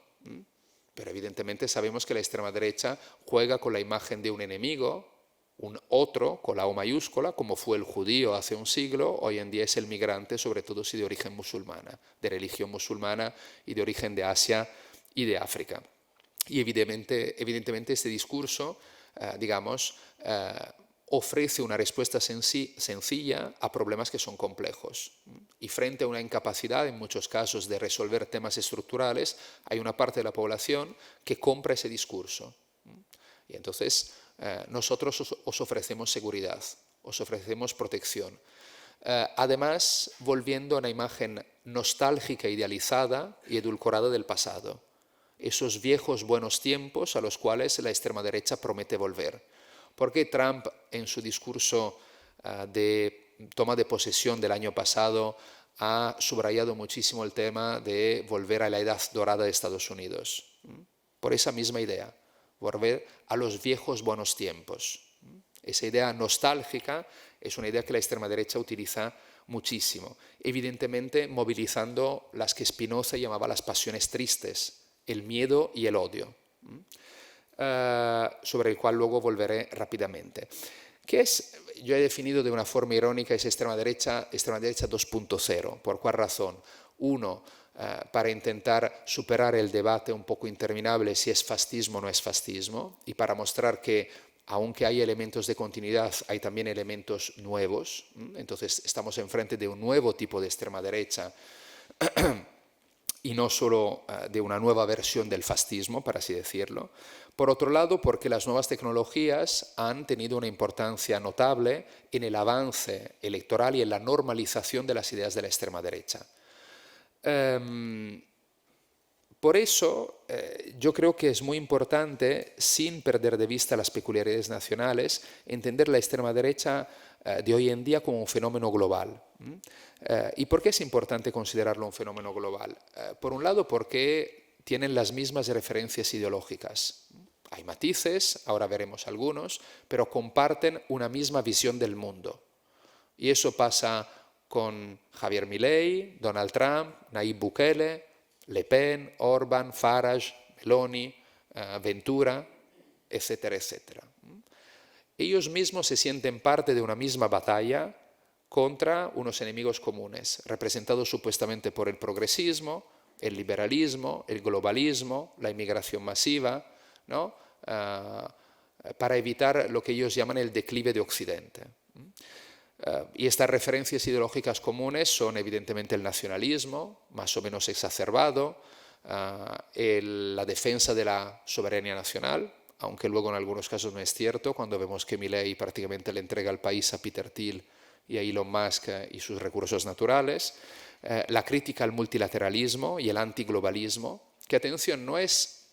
Pero evidentemente sabemos que la extrema derecha juega con la imagen de un enemigo, un otro con la O mayúscula, como fue el judío hace un siglo, hoy en día es el migrante, sobre todo si de origen musulmana, de religión musulmana y de origen de Asia y de África. Y evidentemente este discurso, ofrece una respuesta sencilla a problemas que son complejos. Y frente a una incapacidad, en muchos casos, de resolver temas estructurales, hay una parte de la población que compra ese discurso. Y entonces nosotros os ofrecemos seguridad, os ofrecemos protección. Además, volviendo a una imagen nostálgica, idealizada y edulcorada del pasado. Esos viejos buenos tiempos a los cuales la extrema derecha promete volver. ¿Por qué Trump en su discurso de toma de posesión del año pasado ha subrayado muchísimo el tema de volver a la edad dorada de Estados Unidos? Por esa misma idea, volver a los viejos buenos tiempos. Esa idea nostálgica es una idea que la extrema derecha utiliza muchísimo, evidentemente movilizando las que Spinoza llamaba las pasiones tristes, el miedo y el odio. Sobre el cual luego volveré rápidamente. ¿Qué es? Yo he definido de una forma irónica esa extrema derecha 2.0. ¿Por cuál razón? Uno, para intentar superar el debate un poco interminable si es fascismo o no es fascismo, y para mostrar que aunque hay elementos de continuidad, hay también elementos nuevos. Entonces estamos enfrente de un nuevo tipo de extrema derecha y no solo de una nueva versión del fascismo, por así decirlo. Por otro lado, porque las nuevas tecnologías han tenido una importancia notable en el avance electoral y en la normalización de las ideas de la extrema derecha. Por eso, yo creo que es muy importante, sin perder de vista las peculiaridades nacionales, entender la extrema derecha de hoy en día como un fenómeno global. ¿Y por qué es importante considerarlo un fenómeno global? Por un lado, porque tienen las mismas referencias ideológicas. Hay matices, ahora veremos algunos, pero comparten una misma visión del mundo. Y eso pasa con Javier Milei, Donald Trump, Nayib Bukele, Le Pen, Orbán, Farage, Meloni, Ventura, etcétera, etcétera. Ellos mismos se sienten parte de una misma batalla contra unos enemigos comunes, representados supuestamente por el progresismo, el liberalismo, el globalismo, la inmigración masiva, ¿no? Para evitar lo que ellos llaman el declive de Occidente. Y estas referencias ideológicas comunes son evidentemente el nacionalismo, más o menos exacerbado, la defensa de la soberanía nacional, aunque luego en algunos casos no es cierto, cuando vemos que Milei prácticamente le entrega el país a Peter Thiel y a Elon Musk y sus recursos naturales, la crítica al multilateralismo y el antiglobalismo, que atención, no es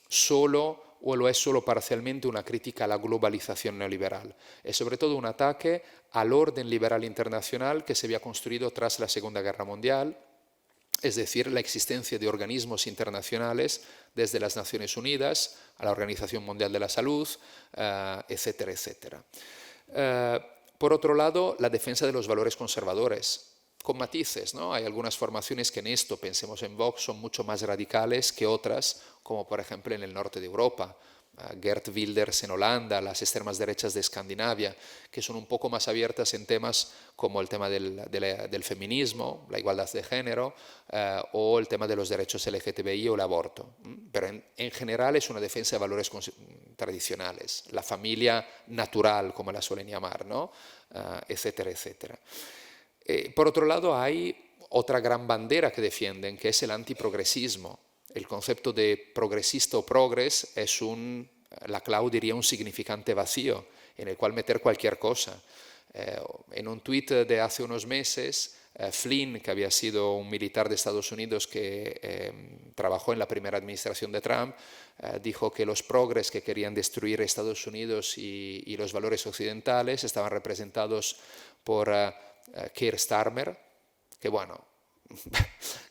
solo o lo es solo parcialmente una crítica a la globalización neoliberal. Es sobre todo un ataque al orden liberal internacional que se había construido tras la Segunda Guerra Mundial, es decir, la existencia de organismos internacionales desde las Naciones Unidas a la Organización Mundial de la Salud, etcétera, etcétera. Por otro lado, la defensa de los valores conservadores, con matices, ¿no? Hay algunas formaciones que en esto, pensemos en Vox, son mucho más radicales que otras, como por ejemplo en el norte de Europa, Geert Wilders en Holanda, las extremas derechas de Escandinavia, que son un poco más abiertas en temas como el tema del feminismo, la igualdad de género, o el tema de los derechos LGTBI o el aborto. Pero en general es una defensa de valores tradicionales, la familia natural, como la suelen llamar, ¿no? Etcétera, etcétera. Por otro lado, hay otra gran bandera que defienden, que es el antiprogresismo. El concepto de progresista o progres es la Clau diría, un significante vacío en el cual meter cualquier cosa. En un tuit de hace unos meses, Flynn, que había sido un militar de Estados Unidos que trabajó en la primera administración de Trump, dijo que los progres que querían destruir Estados Unidos y los valores occidentales estaban representados por Keir Starmer, que bueno,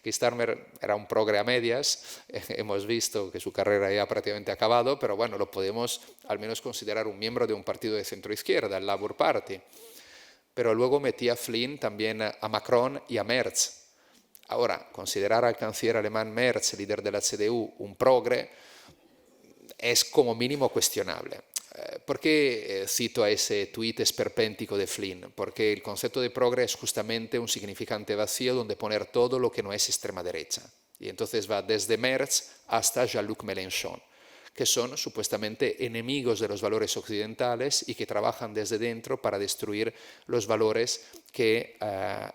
Keir Starmer era un progre a medias, hemos visto que su carrera ya ha prácticamente acabado, pero bueno, lo podemos al menos considerar un miembro de un partido de centro-izquierda, el Labour Party. Pero luego metía Flynn también a Macron y a Merz. Ahora, considerar al canciller alemán Merz, líder de la CDU, un progre, es como mínimo cuestionable. ¿Por qué cito a ese tuit esperpéntico de Flynn? Porque el concepto de progre es justamente un significante vacío donde poner todo lo que no es extrema derecha. Y entonces va desde Merz hasta Jean-Luc Mélenchon, que son supuestamente enemigos de los valores occidentales y que trabajan desde dentro para destruir los valores que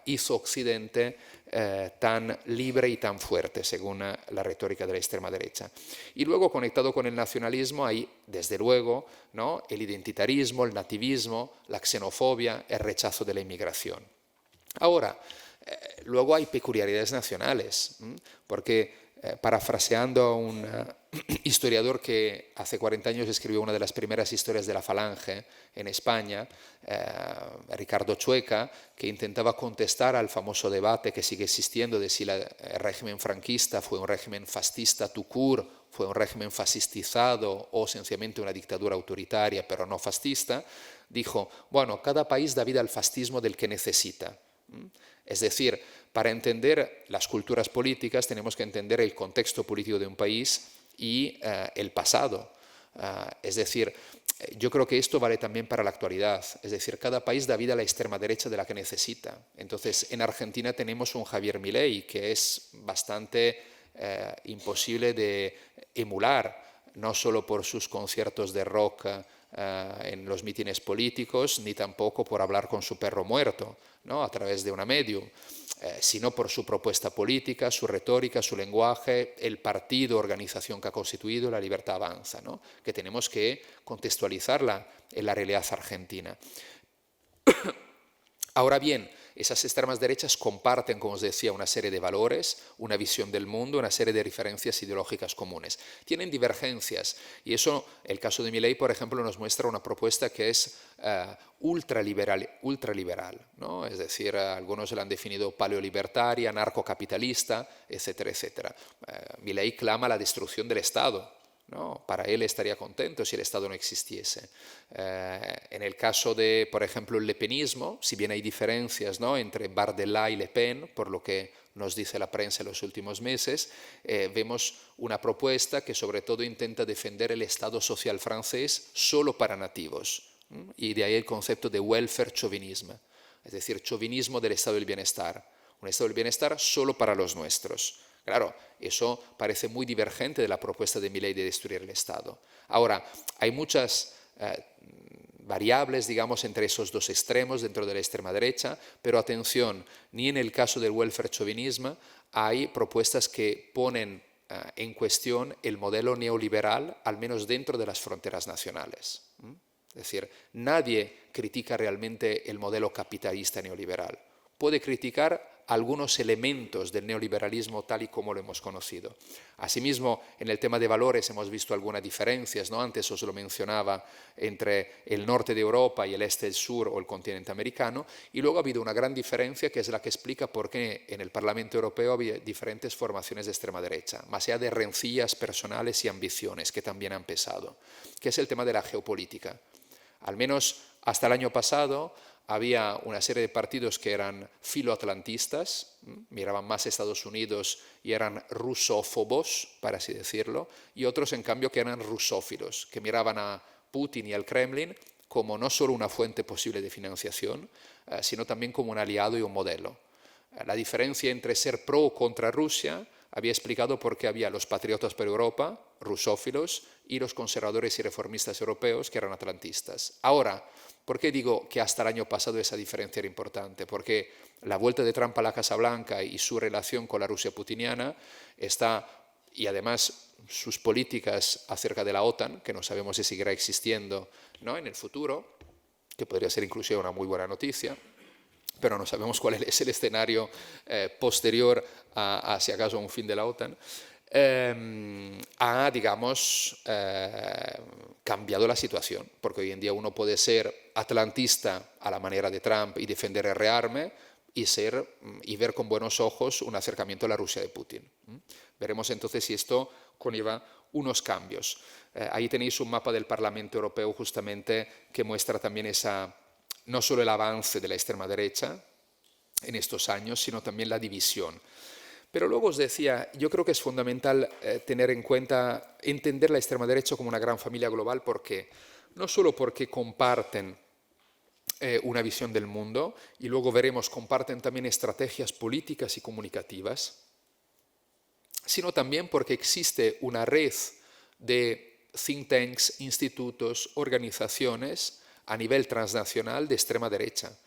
hizo Occidente tan libre y tan fuerte, según la retórica de la extrema derecha. Y luego, conectado con el nacionalismo, hay, desde luego, ¿no?, el identitarismo, el nativismo, la xenofobia, el rechazo de la inmigración. Ahora, luego hay peculiaridades nacionales, porque parafraseando a un historiador que hace 40 años escribió una de las primeras historias de la Falange en España, Ricardo Chueca, que intentaba contestar al famoso debate que sigue existiendo de si el régimen franquista fue un régimen fascista tout court, fue un régimen fascistizado o sencillamente una dictadura autoritaria pero no fascista, dijo, bueno, cada país da vida al fascismo del que necesita. Es decir, para entender las culturas políticas tenemos que entender el contexto político de un país y el pasado. Es decir, yo creo que esto vale también para la actualidad. Es decir, cada país da vida a la extrema derecha de la que necesita. Entonces, en Argentina tenemos un Javier Milei que es bastante imposible de emular, no solo por sus conciertos de rock en los mítines políticos, ni tampoco por hablar con su perro muerto, ¿no?, a través de una medium, sino por su propuesta política, su retórica, su lenguaje, el partido, organización que ha constituido, La Libertad Avanza, ¿no?, que tenemos que contextualizarla en la realidad argentina. Ahora bien, esas extremas derechas comparten, como os decía, una serie de valores, una visión del mundo, una serie de referencias ideológicas comunes. Tienen divergencias y eso, el caso de Milei, por ejemplo, nos muestra una propuesta que es ultraliberal, ¿no? Es decir, algunos la han definido paleolibertaria, anarcocapitalista, etcétera, etcétera. Milei clama la destrucción del Estado. ¿No? Para él estaría contento si el Estado no existiese. En el caso de, por ejemplo, el lepenismo, si bien hay diferencias, ¿no?, entre Bardella y Le Pen, por lo que nos dice la prensa en los últimos meses, vemos una propuesta que sobre todo intenta defender el Estado social francés solo para nativos. Y de ahí el concepto de welfare chauvinismo, es decir, chauvinismo del Estado del bienestar. Un Estado del bienestar solo para los nuestros. Claro, eso parece muy divergente de la propuesta de Milei de destruir el Estado. Ahora, hay muchas variables, digamos, entre esos dos extremos dentro de la extrema derecha, pero atención, ni en el caso del welfare chauvinismo hay propuestas que ponen en cuestión el modelo neoliberal, al menos dentro de las fronteras nacionales. Es decir, nadie critica realmente el modelo capitalista neoliberal. Puede criticar algunos elementos del neoliberalismo tal y como lo hemos conocido. Asimismo, en el tema de valores hemos visto algunas diferencias, ¿no? Antes os lo mencionaba, entre el norte de Europa y el este del sur o el continente americano, y luego ha habido una gran diferencia que es la que explica por qué en el Parlamento Europeo había diferentes formaciones de extrema derecha, más allá de rencillas personales y ambiciones que también han pesado, que es el tema de la geopolítica. Al menos hasta el año pasado había una serie de partidos que eran filoatlantistas, miraban más a Estados Unidos y eran rusófobos, para así decirlo, y otros, en cambio, que eran rusófilos, que miraban a Putin y al Kremlin como no solo una fuente posible de financiación, sino también como un aliado y un modelo. La diferencia entre ser pro o contra Rusia había explicado por qué había los patriotas por Europa, rusófilos, y los conservadores y reformistas europeos, que eran atlantistas. Ahora, ¿por qué digo que hasta el año pasado esa diferencia era importante? Porque la vuelta de Trump a la Casa Blanca y su relación con la Rusia putiniana está, y además sus políticas acerca de la OTAN, que no sabemos si seguirá existiendo, ¿no?, en el futuro, que podría ser inclusive una muy buena noticia, pero no sabemos cuál es el escenario posterior a, si acaso, un fin de la OTAN, ha, digamos, cambiado la situación, porque hoy en día uno puede ser atlantista a la manera de Trump y defender el rearme y ver con buenos ojos un acercamiento a la Rusia de Putin. Veremos entonces si esto conlleva unos cambios. Ahí tenéis un mapa del Parlamento Europeo justamente que muestra también no solo el avance de la extrema derecha en estos años, sino también la división. Pero luego os decía, yo creo que es fundamental tener en cuenta, entender la extrema derecha como una gran familia global, porque no solo porque comparten una visión del mundo, y luego veremos, comparten también estrategias políticas y comunicativas, sino también porque existe una red de think tanks, institutos, organizaciones a nivel transnacional de extrema derecha.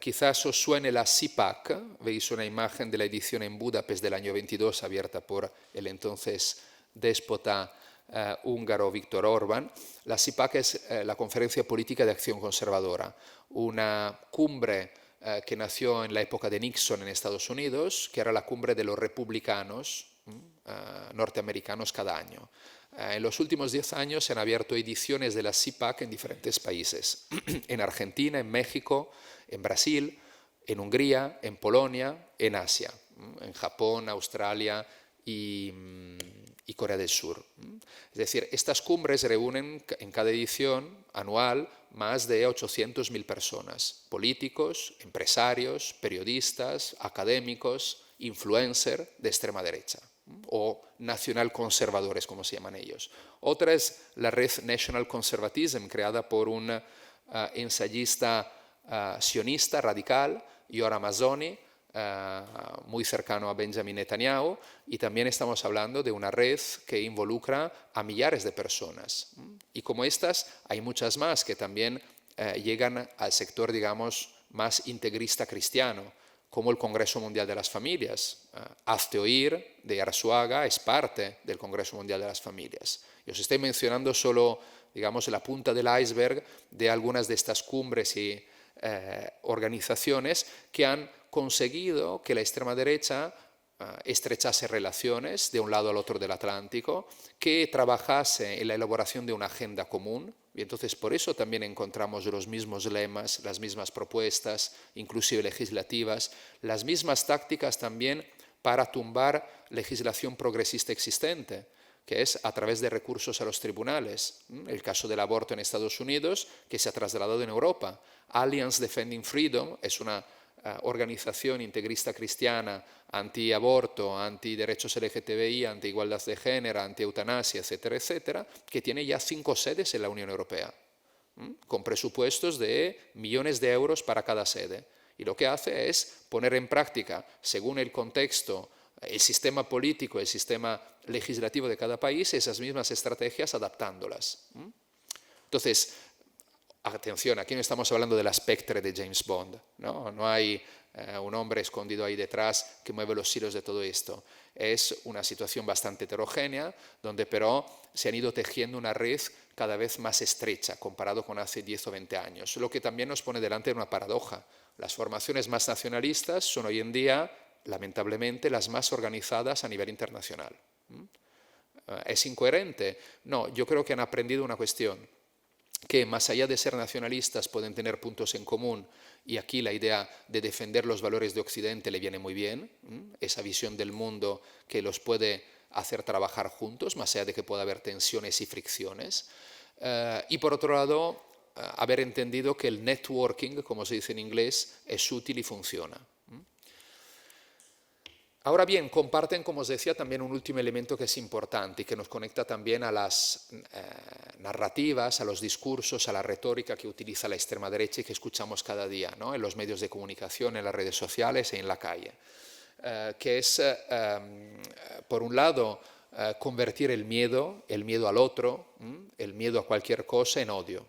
Quizás os suene la CIPAC, veis una imagen de la edición en Budapest del año 22 abierta por el entonces déspota húngaro Viktor Orbán. La CIPAC es la Conferencia Política de Acción Conservadora, una cumbre que nació en la época de Nixon en Estados Unidos, que era la cumbre de los republicanos norteamericanos cada año. En los últimos 10 años se han abierto ediciones de la CIPAC en diferentes países, en Argentina, en México, en Brasil, en Hungría, en Polonia, en Asia, en Japón, Australia y Corea del Sur. Es decir, estas cumbres reúnen en cada edición anual más de 800.000 personas, políticos, empresarios, periodistas, académicos, influencers de extrema derecha o nacional conservadores, como se llaman ellos. Otra es la red National Conservatism, creada por un ensayista sionista radical, Yoram Hazony, muy cercano a Benjamin Netanyahu, y también estamos hablando de una red que involucra a millares de personas. Y como estas, hay muchas más que también llegan al sector, digamos, más integrista cristiano, como el Congreso Mundial de las Familias. Hazte Oír, de Arzuaga, es parte del Congreso Mundial de las Familias. Y os estoy mencionando solo, digamos, la punta del iceberg de algunas de estas cumbres y organizaciones que han conseguido que la extrema derecha estrechase relaciones de un lado al otro del Atlántico, que trabajase en la elaboración de una agenda común, y entonces por eso también encontramos los mismos lemas, las mismas propuestas, inclusive legislativas, las mismas tácticas también para tumbar legislación progresista existente, que es a través de recursos a los tribunales. El caso del aborto en Estados Unidos, que se ha trasladado en Europa. Alliance Defending Freedom es una organización integrista cristiana anti-aborto, anti-derechos LGTBI, anti-igualdad de género, anti-eutanasia, etcétera, etcétera, que tiene ya 5 sedes en la Unión Europea, con presupuestos de millones de euros para cada sede. Y lo que hace es poner en práctica, según el contexto, el sistema político, el sistema legislativo de cada país, esas mismas estrategias adaptándolas. Entonces, atención, aquí no estamos hablando del espectro de James Bond, no hay un hombre escondido ahí detrás que mueve los hilos de todo esto. Es una situación bastante heterogénea, donde pero se han ido tejiendo una red cada vez más estrecha comparado con hace 10 o 20 años, lo que también nos pone delante de una paradoja. Las formaciones más nacionalistas son hoy en día, lamentablemente, las más organizadas a nivel internacional. ¿Es incoherente? No, yo creo que han aprendido una cuestión, que más allá de ser nacionalistas pueden tener puntos en común, y aquí la idea de defender los valores de Occidente le viene muy bien, esa visión del mundo que los puede hacer trabajar juntos, más allá de que pueda haber tensiones y fricciones. Y por otro lado, haber entendido que el networking, como se dice en inglés, es útil y funciona. Ahora bien, comparten, como os decía, también un último elemento que es importante y que nos conecta también a las narrativas, a los discursos, a la retórica que utiliza la extrema derecha y que escuchamos cada día, ¿no? En los medios de comunicación, en las redes sociales y en la calle, que es, por un lado, convertir el miedo al otro, el miedo a cualquier cosa, en odio.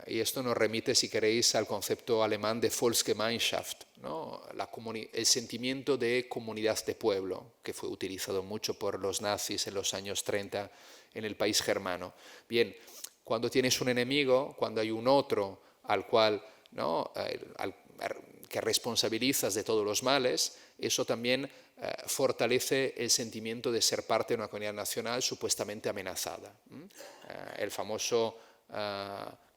Y esto nos remite, si queréis, al concepto alemán de Volksgemeinschaft, ¿no? El sentimiento de comunidad de pueblo, que fue utilizado mucho por los nazis en los años 30 en el país germano. Bien, cuando tienes un enemigo, cuando hay un otro al cual, ¿no? Que responsabilizas de todos los males, eso también fortalece el sentimiento de ser parte de una comunidad nacional supuestamente amenazada. El famoso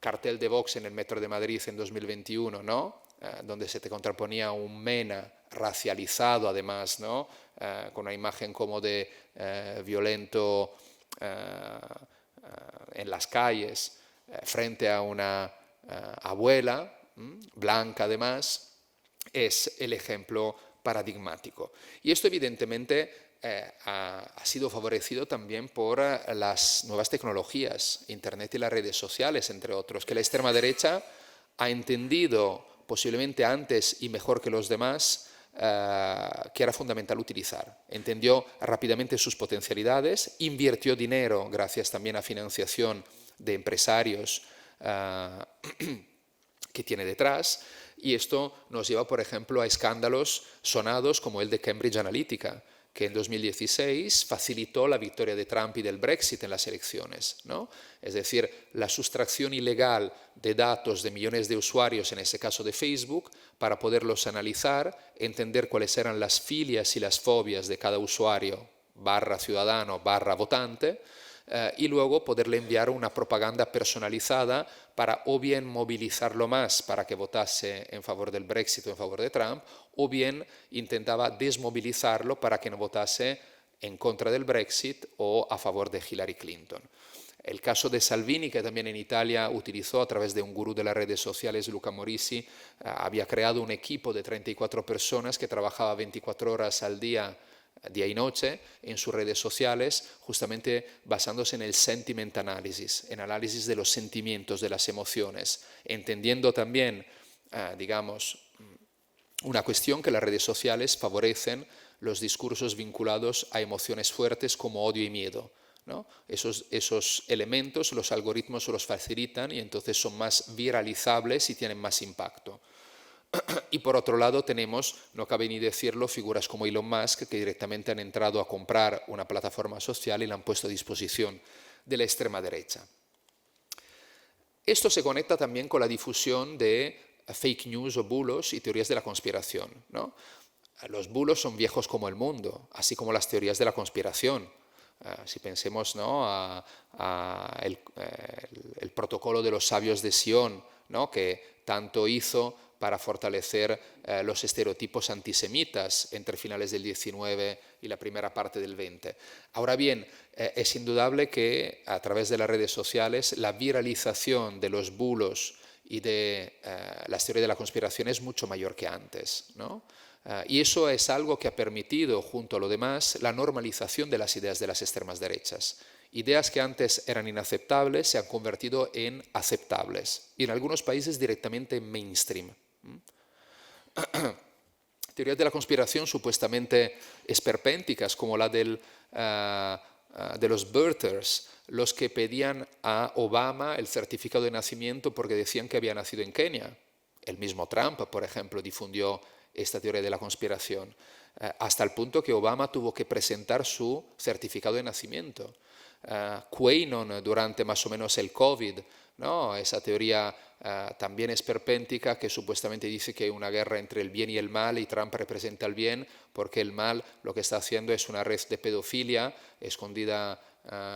cartel de Vox en el metro de Madrid en 2021, ¿no? Donde se te contraponía un MENA racializado, además, ¿no? Con una imagen como de violento en las calles, frente a una abuela, blanca además, es el ejemplo paradigmático. Y esto evidentemente ha sido favorecido también por las nuevas tecnologías, Internet y las redes sociales, entre otros, que la extrema derecha ha entendido posiblemente antes y mejor que los demás que era fundamental utilizar. Entendió rápidamente sus potencialidades, invirtió dinero gracias también a financiación de empresarios que tiene detrás, y esto nos lleva, por ejemplo, a escándalos sonados como el de Cambridge Analytica, que en 2016 facilitó la victoria de Trump y del Brexit en las elecciones, ¿no? Es decir, la sustracción ilegal de datos de millones de usuarios, en ese caso de Facebook, para poderlos analizar, entender cuáles eran las filias y las fobias de cada usuario, /ciudadano, /votante, y luego poderle enviar una propaganda personalizada para o bien movilizarlo más para que votase en favor del Brexit o en favor de Trump, o bien intentaba desmovilizarlo para que no votase en contra del Brexit o a favor de Hillary Clinton. El caso de Salvini, que también en Italia utilizó a través de un gurú de las redes sociales, Luca Morisi, había creado un equipo de 34 personas que trabajaba 24 horas al día y noche en sus redes sociales, justamente basándose en el sentiment analysis, en análisis de los sentimientos, de las emociones, entendiendo también, digamos, una cuestión que las redes sociales favorecen los discursos vinculados a emociones fuertes como odio y miedo, ¿no? Esos elementos los algoritmos los facilitan y entonces son más viralizables y tienen más impacto. Y por otro lado tenemos, no cabe ni decirlo, figuras como Elon Musk, que directamente han entrado a comprar una plataforma social y la han puesto a disposición de la extrema derecha. Esto se conecta también con la difusión de fake news o bulos y teorías de la conspiración, ¿no? Los bulos son viejos como el mundo, así como las teorías de la conspiración. Si pensemos, ¿no?, el protocolo de los sabios de Sion, ¿no?, que tanto hizo para fortalecer los estereotipos antisemitas entre finales del XIX y la primera parte del XX. Ahora bien, es indudable que a través de las redes sociales la viralización de los bulos y de las teorías de la conspiración es mucho mayor que antes, ¿no? Y eso es algo que ha permitido, junto a lo demás, la normalización de las ideas de las extremas derechas. Ideas que antes eran inaceptables se han convertido en aceptables y en algunos países directamente en mainstream. Teorías de la conspiración supuestamente esperpénticas, como la de los birthers, los que pedían a Obama el certificado de nacimiento porque decían que había nacido en Kenia. El mismo Trump, por ejemplo, difundió esta teoría de la conspiración, hasta el punto que Obama tuvo que presentar su certificado de nacimiento. QAnon durante más o menos el COVID, ¿no? Esa teoría también esperpéntica que supuestamente dice que hay una guerra entre el bien y el mal y Trump representa el bien porque el mal lo que está haciendo es una red de pedofilia escondida,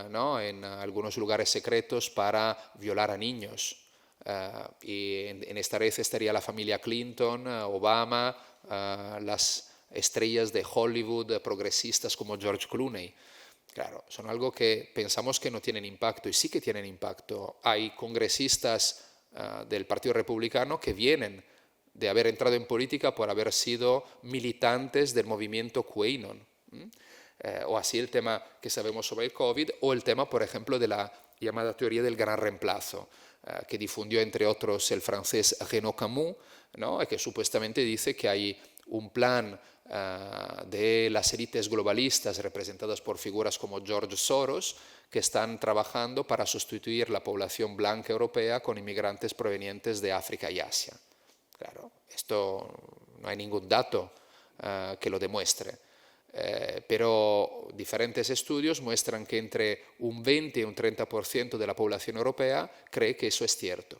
¿no?, en algunos lugares secretos para violar a niños. Y en esta red estaría la familia Clinton, Obama, las estrellas de Hollywood progresistas como George Clooney. Claro, son algo que pensamos que no tienen impacto y sí que tienen impacto. Hay congresistas del Partido Republicano que vienen de haber entrado en política por haber sido militantes del movimiento QAnon. O así el tema que sabemos sobre el COVID, o el tema, por ejemplo, de la llamada teoría del gran reemplazo, que difundió entre otros el francés Renaud Camus, ¿no? Que supuestamente dice que hay un plan de las élites globalistas representadas por figuras como George Soros, que están trabajando para sustituir la población blanca europea con inmigrantes provenientes de África y Asia. Claro, esto no hay ningún dato que lo demuestre. Pero diferentes estudios muestran que entre un 20 y un 30% de la población europea cree que eso es cierto.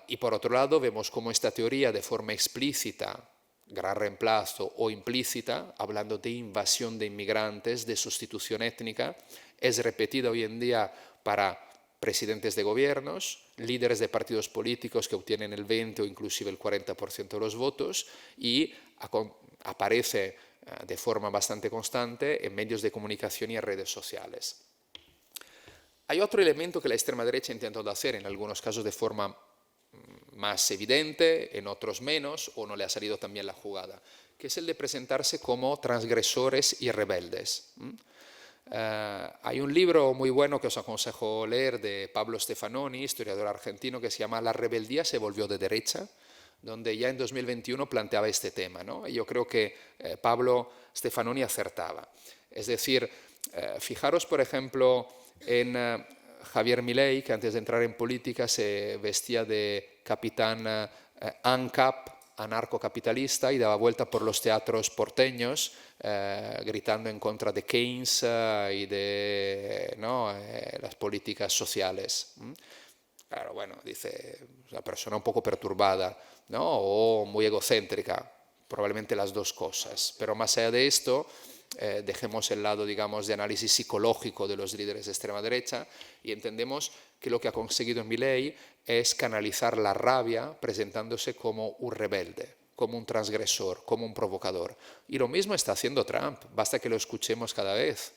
Y por otro lado, vemos cómo esta teoría de forma explícita, gran reemplazo, o implícita, hablando de invasión de inmigrantes, de sustitución étnica, es repetida hoy en día para presidentes de gobiernos, líderes de partidos políticos que obtienen el 20 o inclusive el 40% de los votos, y aparece de forma bastante constante en medios de comunicación y en redes sociales. Hay otro elemento que la extrema derecha ha intentado hacer, en algunos casos de forma más evidente, en otros menos, o no le ha salido tan bien la jugada, que es el de presentarse como transgresores y rebeldes. Hay un libro muy bueno que os aconsejo leer de Pablo Stefanoni, historiador argentino, que se llama La rebeldía se volvió de derecha, donde ya en 2021 planteaba este tema, ¿no? Y yo creo que Pablo Stefanoni acertaba. Es decir, fijaros, por ejemplo, en Javier Milei, que antes de entrar en política se vestía de capitán ANCAP, anarcocapitalista, y daba vuelta por los teatros porteños gritando en contra de Keynes y de las políticas sociales. Claro, bueno, dice, una persona un poco perturbada, ¿no? O muy egocéntrica, probablemente las dos cosas. Pero más allá de esto, dejemos el lado, digamos, de análisis psicológico de los líderes de extrema derecha y entendemos que lo que ha conseguido Milei es canalizar la rabia presentándose como un rebelde, como un transgresor, como un provocador. Y lo mismo está haciendo Trump, basta que lo escuchemos cada vez.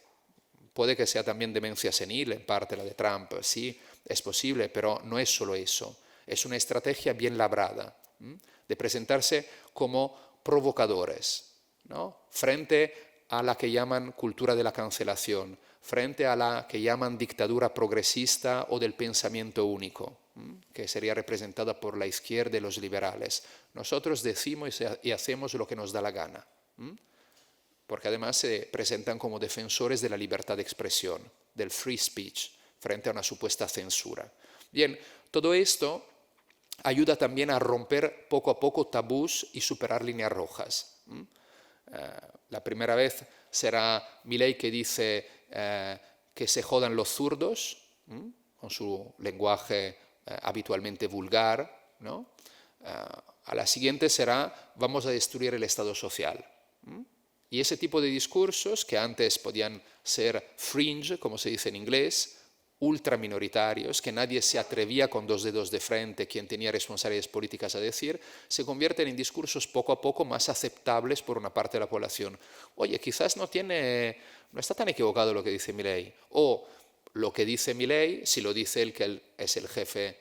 Puede que sea también demencia senil en parte la de Trump, sí, es posible, pero no es solo eso. Es una estrategia bien labrada, de presentarse como provocadores, ¿no? Frente a la que llaman cultura de la cancelación, frente a la que llaman dictadura progresista o del pensamiento único, que sería representada por la izquierda y los liberales. Nosotros decimos y hacemos lo que nos da la gana, porque además se presentan como defensores de la libertad de expresión, del free speech, frente a una supuesta censura. Bien, todo esto ayuda también a romper poco a poco tabús y superar líneas rojas. La primera vez será Milei que dice que se jodan los zurdos, con su lenguaje habitualmente vulgar, ¿no? A la siguiente será vamos a destruir el Estado social. Y ese tipo de discursos que antes podían ser fringe, como se dice en inglés, ultraminoritarios, que nadie se atrevía con dos dedos de frente, quien tenía responsabilidades políticas, a decir, se convierten en discursos poco a poco más aceptables por una parte de la población. Oye, quizás no está tan equivocado lo que dice Milei. O lo que dice Milei, si lo dice él, que él es el jefe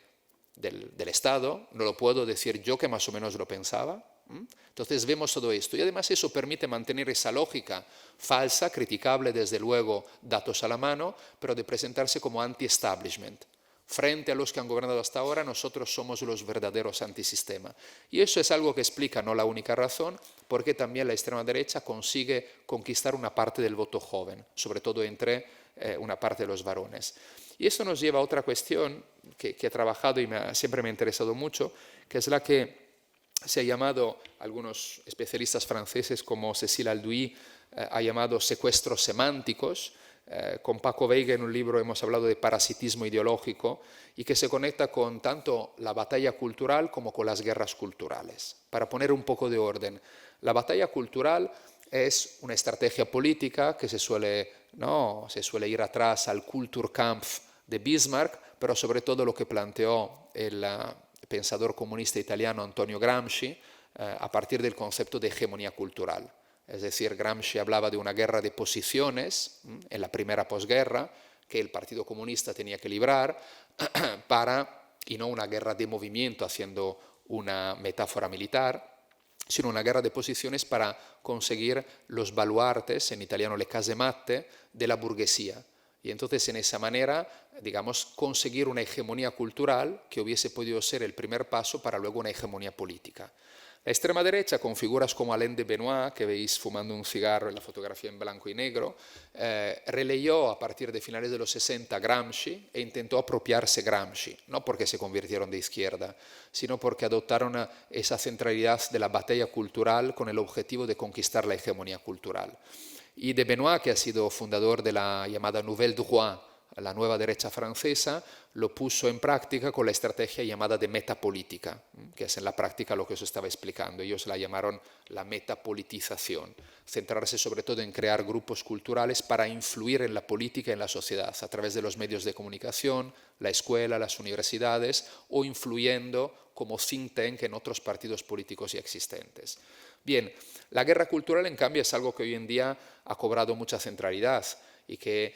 del Estado, no lo puedo decir yo que más o menos lo pensaba. Entonces vemos todo esto y además eso permite mantener esa lógica falsa, criticable desde luego, datos a la mano, pero de presentarse como anti-establishment. Frente a los que han gobernado hasta ahora, nosotros somos los verdaderos antisistema. Y eso es algo que explica, no la única razón, por qué también la extrema derecha consigue conquistar una parte del voto joven, sobre todo entre una parte de los varones. Y esto nos lleva a otra cuestión que he trabajado y siempre me ha interesado mucho, que es la que se ha llamado, algunos especialistas franceses como Cécile Alduy ha llamado secuestros semánticos. Con Paco Veiga en un libro hemos hablado de parasitismo ideológico y que se conecta con tanto la batalla cultural como con las guerras culturales. Para poner un poco de orden, la batalla cultural es una estrategia política que se suele ir atrás al Kulturkampf de Bismarck, pero sobre todo lo que planteó el pensador comunista italiano Antonio Gramsci a partir del concepto de hegemonía cultural. Es decir, Gramsci hablaba de una guerra de posiciones en la primera posguerra que el Partido Comunista tenía que librar y no una guerra de movimiento, haciendo una metáfora militar, sino una guerra de posiciones para conseguir los baluartes, en italiano le casematte, de la burguesía. Y entonces en esa manera, digamos, conseguir una hegemonía cultural que hubiese podido ser el primer paso para luego una hegemonía política. La extrema derecha, con figuras como Alain de Benoit, que veis fumando un cigarro en la fotografía en blanco y negro, releyó a partir de finales de los 60 Gramsci e intentó apropiarse Gramsci, no porque se convirtieron de izquierda, sino porque adoptaron esa centralidad de la batalla cultural con el objetivo de conquistar la hegemonía cultural. Y de Benoit, que ha sido fundador de la llamada Nouvelle Droite, la nueva derecha francesa, lo puso en práctica con la estrategia llamada de metapolítica, que es en la práctica lo que os estaba explicando. Ellos la llamaron la metapolitización, centrarse sobre todo en crear grupos culturales para influir en la política y en la sociedad, a través de los medios de comunicación, la escuela, las universidades, o influyendo como think tank en otros partidos políticos ya existentes. Bien, la guerra cultural, en cambio, es algo que hoy en día ha cobrado mucha centralidad y que,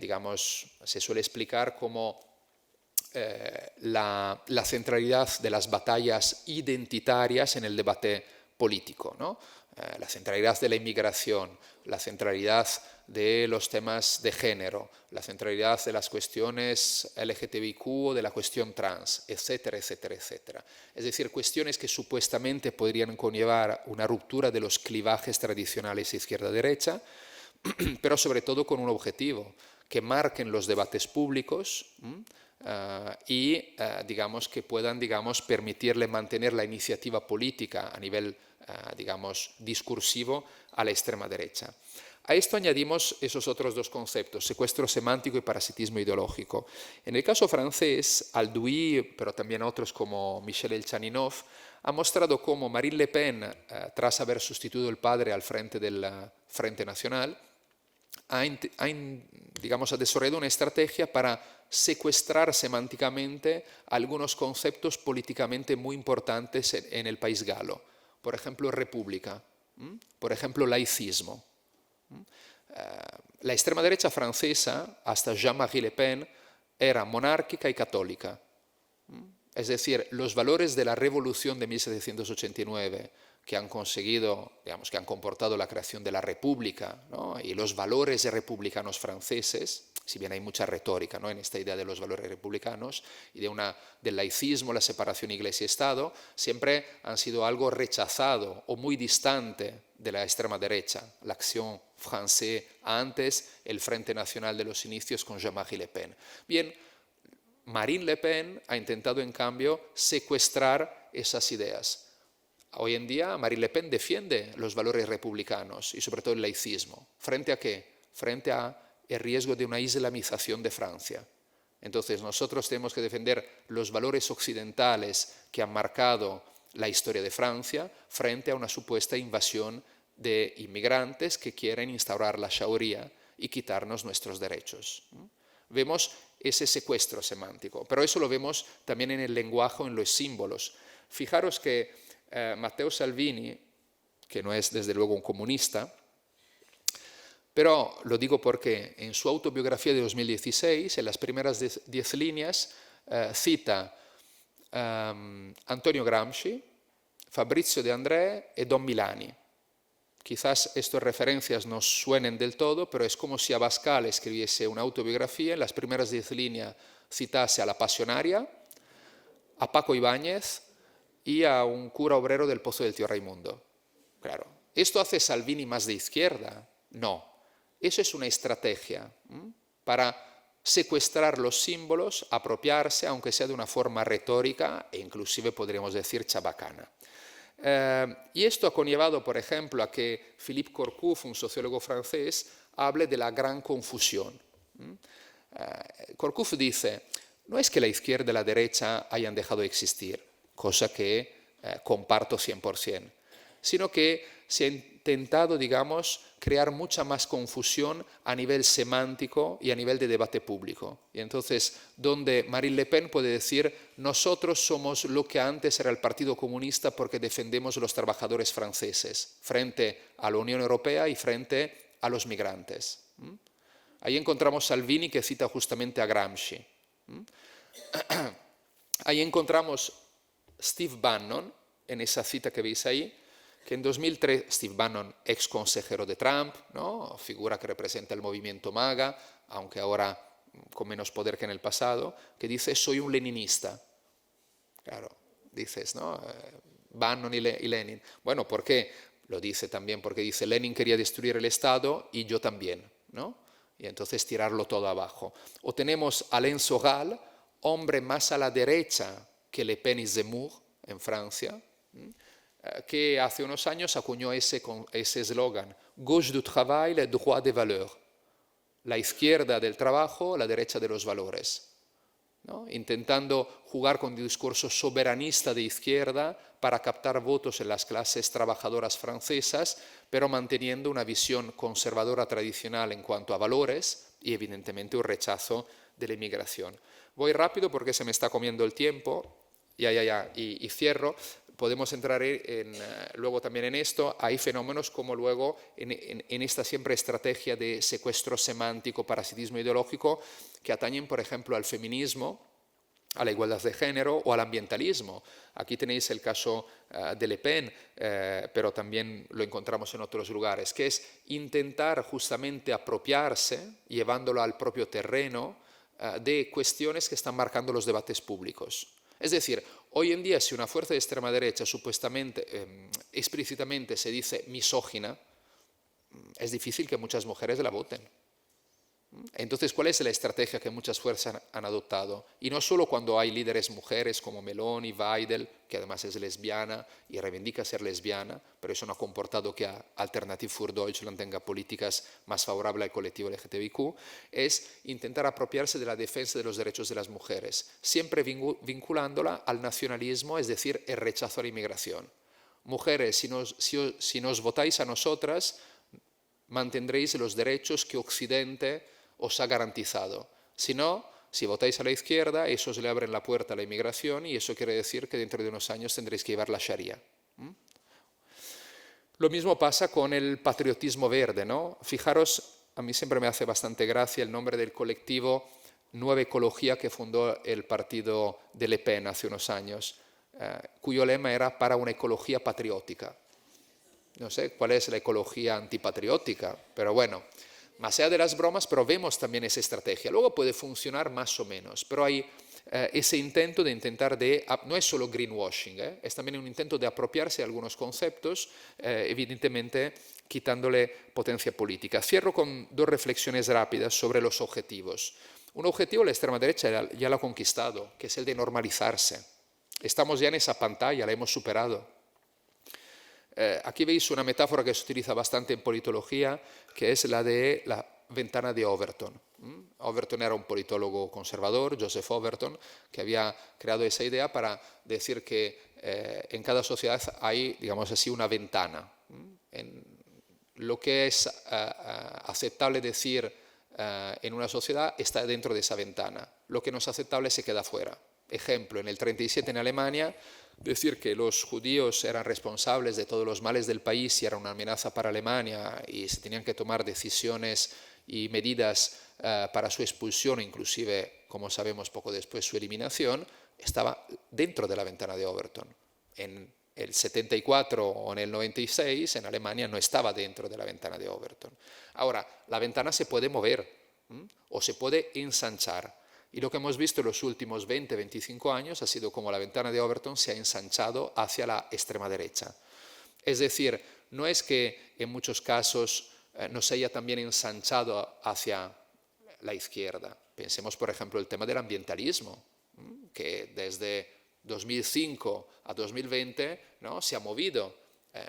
digamos, se suele explicar como la centralidad de las batallas identitarias en el debate político, ¿no? La centralidad de la inmigración, la centralidad de los temas de género, la centralidad de las cuestiones LGTBIQ o de la cuestión trans, etcétera, etcétera, etcétera. Es decir, cuestiones que supuestamente podrían conllevar una ruptura de los clivajes tradicionales izquierda-derecha, pero sobre todo con un objetivo, que marquen los debates públicos y digamos, que puedan, digamos, permitirle mantener la iniciativa política a nivel digamos, discursivo a la extrema derecha. A esto añadimos esos otros dos conceptos, secuestro semántico y parasitismo ideológico. En el caso francés, Alduy, pero también otros como Michel Elchaninov, ha mostrado cómo Marine Le Pen, tras haber sustituido el padre al frente del Frente Nacional, ha desarrollado una estrategia para secuestrar semánticamente algunos conceptos políticamente muy importantes en el país galo. Por ejemplo, república, por ejemplo, laicismo. La extrema derecha francesa, hasta Jean-Marie Le Pen, era monárquica y católica. Es decir, los valores de la revolución de 1789 que han conseguido, digamos, que han comportado la creación de la República, ¿no? Y los valores republicanos franceses, si bien hay mucha retórica, ¿no?, en esta idea de los valores republicanos y del laicismo, la separación iglesia-estado, siempre han sido algo rechazado o muy distante de la extrema derecha, la Acción Française antes, el Frente Nacional de los inicios con Jean-Marie Le Pen. Bien, Marine Le Pen ha intentado, en cambio, secuestrar esas ideas. Hoy en día Marine Le Pen defiende los valores republicanos y sobre todo el laicismo. ¿Frente a qué? Frente a el riesgo de una islamización de Francia. Entonces nosotros tenemos que defender los valores occidentales que han marcado la historia de Francia frente a una supuesta invasión de inmigrantes que quieren instaurar la Sharia y quitarnos nuestros derechos. Vemos ese secuestro semántico, pero eso lo vemos también en el lenguaje o en los símbolos. Fijaros que Matteo Salvini, que no es desde luego un comunista, pero lo digo porque en su autobiografía de 2016, en las primeras 10 líneas, cita Antonio Gramsci, Fabrizio De André y Don Milani. Quizás estas referencias no suenen del todo, pero es como si Abascal escribiese una autobiografía, en las primeras 10 líneas citase a la Pasionaria, a Paco Ibáñez y a un cura obrero del Pozo del Tío Raimundo. Claro, ¿esto hace Salvini más de izquierda? No. Eso es una estrategia para secuestrar los símbolos, apropiarse, aunque sea de una forma retórica e inclusive podríamos decir chabacana. Y esto ha conllevado, por ejemplo, a que Philippe Corcouf, un sociólogo francés, hable de la gran confusión. Corcouf dice, no es que la izquierda y la derecha hayan dejado de existir, cosa que comparto 100%, sino que se ha intentado, digamos, crear mucha más confusión a nivel semántico y a nivel de debate público. Y entonces, donde Marine Le Pen puede decir, nosotros somos lo que antes era el Partido Comunista porque defendemos los trabajadores franceses frente a la Unión Europea y frente a los migrantes. Ahí encontramos Salvini, que cita justamente a Gramsci. Ahí encontramos Steve Bannon, en esa cita que veis ahí, que en 2003, Steve Bannon, ex consejero de Trump, ¿no? Figura que representa el movimiento MAGA, aunque ahora con menos poder que en el pasado, que dice, soy un leninista. Claro, dices, ¿no? Bannon y Lenin. Bueno, ¿por qué? Lo dice también porque dice, Lenin quería destruir el Estado y yo también, ¿no? Y entonces tirarlo todo abajo. O tenemos a Alain Soral, hombre más a la derecha que Le Pen y Zemmour en Francia, que hace unos años acuñó ese eslogan, gauche du travail, droit des valeurs, la izquierda del trabajo, la derecha de los valores, ¿no? Intentando jugar con un discurso soberanista de izquierda para captar votos en las clases trabajadoras francesas, pero manteniendo una visión conservadora tradicional en cuanto a valores y evidentemente un rechazo de la inmigración. Voy rápido porque se me está comiendo el tiempo, y cierro. Podemos entrar luego también en esto. Hay fenómenos como luego en esta siempre estrategia de secuestro semántico, parasitismo ideológico, que atañen, por ejemplo, al feminismo, a la igualdad de género o al ambientalismo. Aquí tenéis el caso de Le Pen, pero también lo encontramos en otros lugares, que es intentar justamente apropiarse, llevándolo al propio terreno, de cuestiones que están marcando los debates públicos. Es decir, hoy en día si una fuerza de extrema derecha supuestamente, explícitamente se dice misógina, es difícil que muchas mujeres la voten. Entonces, ¿cuál es la estrategia que muchas fuerzas han adoptado? Y no solo cuando hay líderes mujeres como Meloni, Weidel, que además es lesbiana y reivindica ser lesbiana, pero eso no ha comportado que Alternative für Deutschland tenga políticas más favorables al colectivo LGTBIQ, es intentar apropiarse de la defensa de los derechos de las mujeres, siempre vinculándola al nacionalismo, es decir, el rechazo a la inmigración. Mujeres, si nos votáis a nosotras, mantendréis los derechos que Occidente os ha garantizado. Si no, si votáis a la izquierda, eso os le abre la puerta a la inmigración y eso quiere decir que dentro de unos años tendréis que llevar la Sharia. Lo mismo pasa con el patriotismo verde, ¿no? Fijaros, a mí siempre me hace bastante gracia el nombre del colectivo Nueva Ecología que fundó el partido de Le Pen hace unos años, cuyo lema era para una ecología patriótica. No sé cuál es la ecología antipatriótica, pero bueno, más allá de las bromas, pero vemos también esa estrategia. Luego puede funcionar más o menos, pero hay ese intento de no es solo greenwashing, es también un intento de apropiarse de algunos conceptos, evidentemente quitándole potencia política. Cierro con dos reflexiones rápidas sobre los objetivos. Un objetivo la extrema derecha ya lo ha conquistado, que es el de normalizarse. Estamos ya en esa pantalla, la hemos superado. Aquí veis una metáfora que se utiliza bastante en politología, que es la de la ventana de Overton. Overton era un politólogo conservador, Joseph Overton, que había creado esa idea para decir que en cada sociedad hay, digamos así, una ventana. Lo que es aceptable decir en una sociedad está dentro de esa ventana. Lo que no es aceptable se queda fuera. Ejemplo, en el 37 en Alemania, decir que los judíos eran responsables de todos los males del país y era una amenaza para Alemania y se tenían que tomar decisiones y medidas para su expulsión, inclusive, como sabemos poco después, su eliminación, estaba dentro de la ventana de Overton. En el 74 o en el 96, en Alemania no estaba dentro de la ventana de Overton. Ahora, la ventana se puede mover o se puede ensanchar. Y lo que hemos visto en los últimos 20, 25 años ha sido como la ventana de Overton se ha ensanchado hacia la extrema derecha. Es decir, no es que en muchos casos no se haya también ensanchado hacia la izquierda. Pensemos, por ejemplo, el tema del ambientalismo, que desde 2005 a 2020 ¿no? se ha movido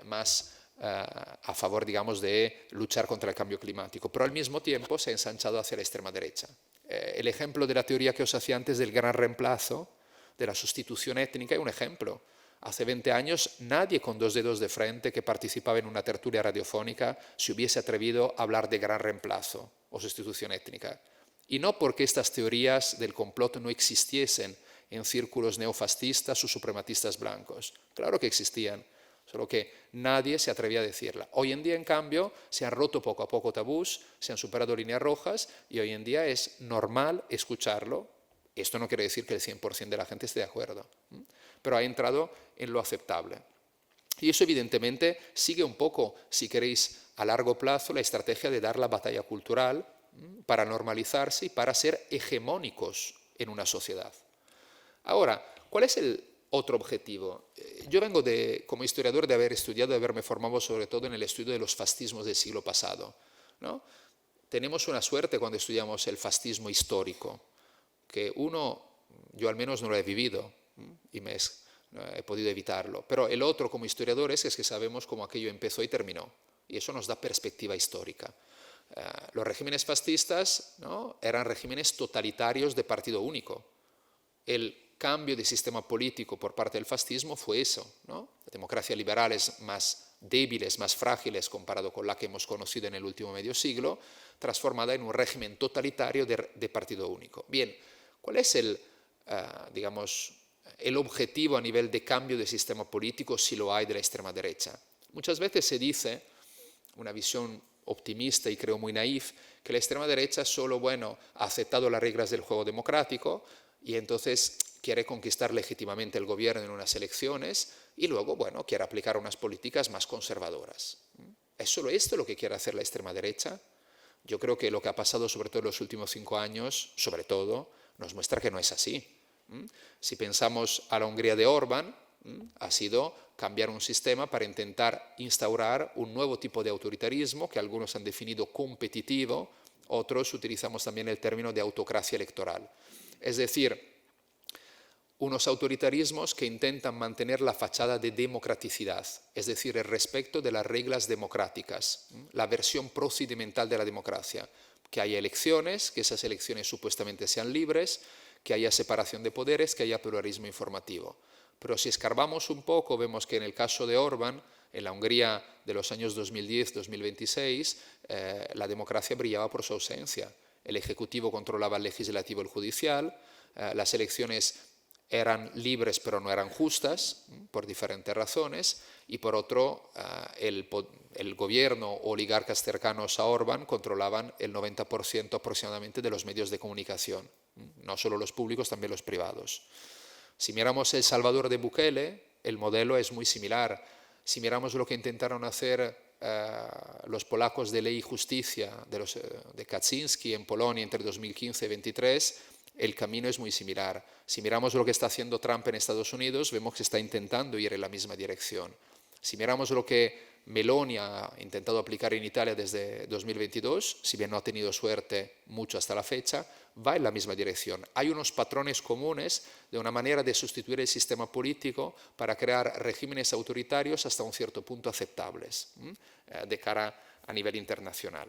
más a favor, digamos, de luchar contra el cambio climático, pero al mismo tiempo se ha ensanchado hacia la extrema derecha. El ejemplo de la teoría que os hacía antes del gran reemplazo, de la sustitución étnica, es un ejemplo. Hace 20 años nadie con 2 dedos de frente que participaba en una tertulia radiofónica se hubiese atrevido a hablar de gran reemplazo o sustitución étnica. Y no porque estas teorías del complot no existiesen en círculos neofascistas o suprematistas blancos. Claro que existían, solo que nadie se atrevía a decirla. Hoy en día, en cambio, se han roto poco a poco tabús, se han superado líneas rojas y hoy en día es normal escucharlo. Esto no quiere decir que el 100% de la gente esté de acuerdo, pero ha entrado en lo aceptable. Y eso evidentemente sigue un poco, si queréis, a largo plazo la estrategia de dar la batalla cultural para normalizarse y para ser hegemónicos en una sociedad. Ahora, ¿cuál es el otro objetivo? Yo vengo como historiador de haber estudiado, de haberme formado sobre todo en el estudio de los fascismos del siglo pasado, ¿no? Tenemos una suerte cuando estudiamos el fascismo histórico, que yo al menos no lo he vivido y he podido evitarlo, pero el otro como historiadores es que sabemos cómo aquello empezó y terminó, y eso nos da perspectiva histórica. Los regímenes fascistas, ¿no?, eran regímenes totalitarios de partido único. El cambio de sistema político por parte del fascismo fue eso, ¿no? La democracia liberal es más débiles, más frágiles comparado con la que hemos conocido en el último medio siglo, transformada en un régimen totalitario de partido único. Bien, ¿cuál es el objetivo a nivel de cambio de sistema político, si lo hay, de la extrema derecha? Muchas veces se dice, una visión optimista y creo muy naif, que la extrema derecha solo, ha aceptado las reglas del juego democrático y entonces quiere conquistar legítimamente el gobierno en unas elecciones y luego, quiere aplicar unas políticas más conservadoras. ¿Es solo esto lo que quiere hacer la extrema derecha? Yo creo que lo que ha pasado, sobre todo en los últimos 5 años, sobre todo, nos muestra que no es así. Si pensamos a la Hungría de Orbán, ha sido cambiar un sistema para intentar instaurar un nuevo tipo de autoritarismo que algunos han definido competitivo, otros utilizamos también el término de autocracia electoral. Es decir, unos autoritarismos que intentan mantener la fachada de democraticidad, es decir, el respeto de las reglas democráticas, la versión procedimental de la democracia, que haya elecciones, que esas elecciones supuestamente sean libres, que haya separación de poderes, que haya pluralismo informativo. Pero si escarbamos un poco, vemos que en el caso de Orbán, en la Hungría de los años 2010-2026, la democracia brillaba por su ausencia. El Ejecutivo controlaba el Legislativo y el Judicial, las elecciones eran libres pero no eran justas, por diferentes razones, y por otro, el gobierno o oligarcas cercanos a Orbán controlaban el 90% aproximadamente de los medios de comunicación, no solo los públicos, también los privados. Si miramos El Salvador de Bukele, el modelo es muy similar. Si miramos lo que intentaron hacer los polacos de Ley y Justicia, de Kaczynski en Polonia entre 2015 y 2023, el camino es muy similar. Si miramos lo que está haciendo Trump en Estados Unidos, vemos que está intentando ir en la misma dirección. Si miramos lo que Meloni ha intentado aplicar en Italia desde 2022, si bien no ha tenido suerte mucho hasta la fecha, va en la misma dirección. Hay unos patrones comunes de una manera de sustituir el sistema político para crear regímenes autoritarios hasta un cierto punto aceptables de cara a nivel internacional.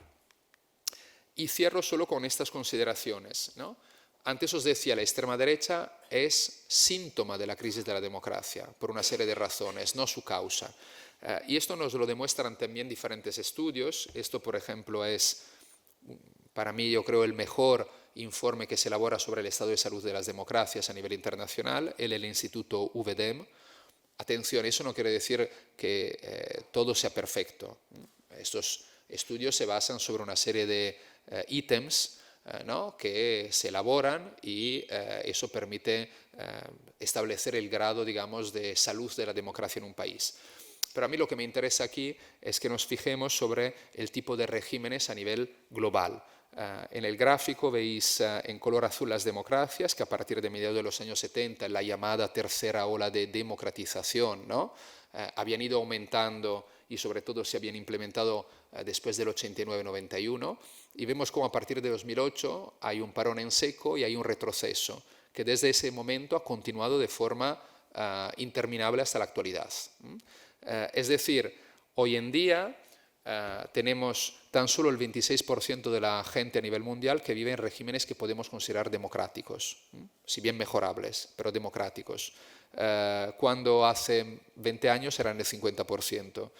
Y cierro solo con estas consideraciones, ¿no? Antes os decía, la extrema derecha es síntoma de la crisis de la democracia, por una serie de razones, no su causa. Y esto nos lo demuestran también diferentes estudios. Esto, por ejemplo, es, para mí, yo creo, el mejor informe que se elabora sobre el estado de salud de las democracias a nivel internacional, el Instituto VDEM. Atención, eso no quiere decir que todo sea perfecto. Estos estudios se basan sobre una serie de ítems, ¿no?, que se elaboran y eso permite establecer el grado, digamos, de salud de la democracia en un país. Pero a mí lo que me interesa aquí es que nos fijemos sobre el tipo de regímenes a nivel global. En el gráfico veis en color azul las democracias que a partir de mediados de los años 70, en la llamada tercera ola de democratización, ¿no?, habían ido aumentando y sobre todo se habían implementado después del 89-91, y vemos cómo a partir de 2008 hay un parón en seco y hay un retroceso que desde ese momento ha continuado de forma interminable hasta la actualidad. Es decir, hoy en día tenemos tan solo el 26% de la gente a nivel mundial que vive en regímenes que podemos considerar democráticos, si bien mejorables, pero democráticos. Cuando hace 20 años eran el 50%.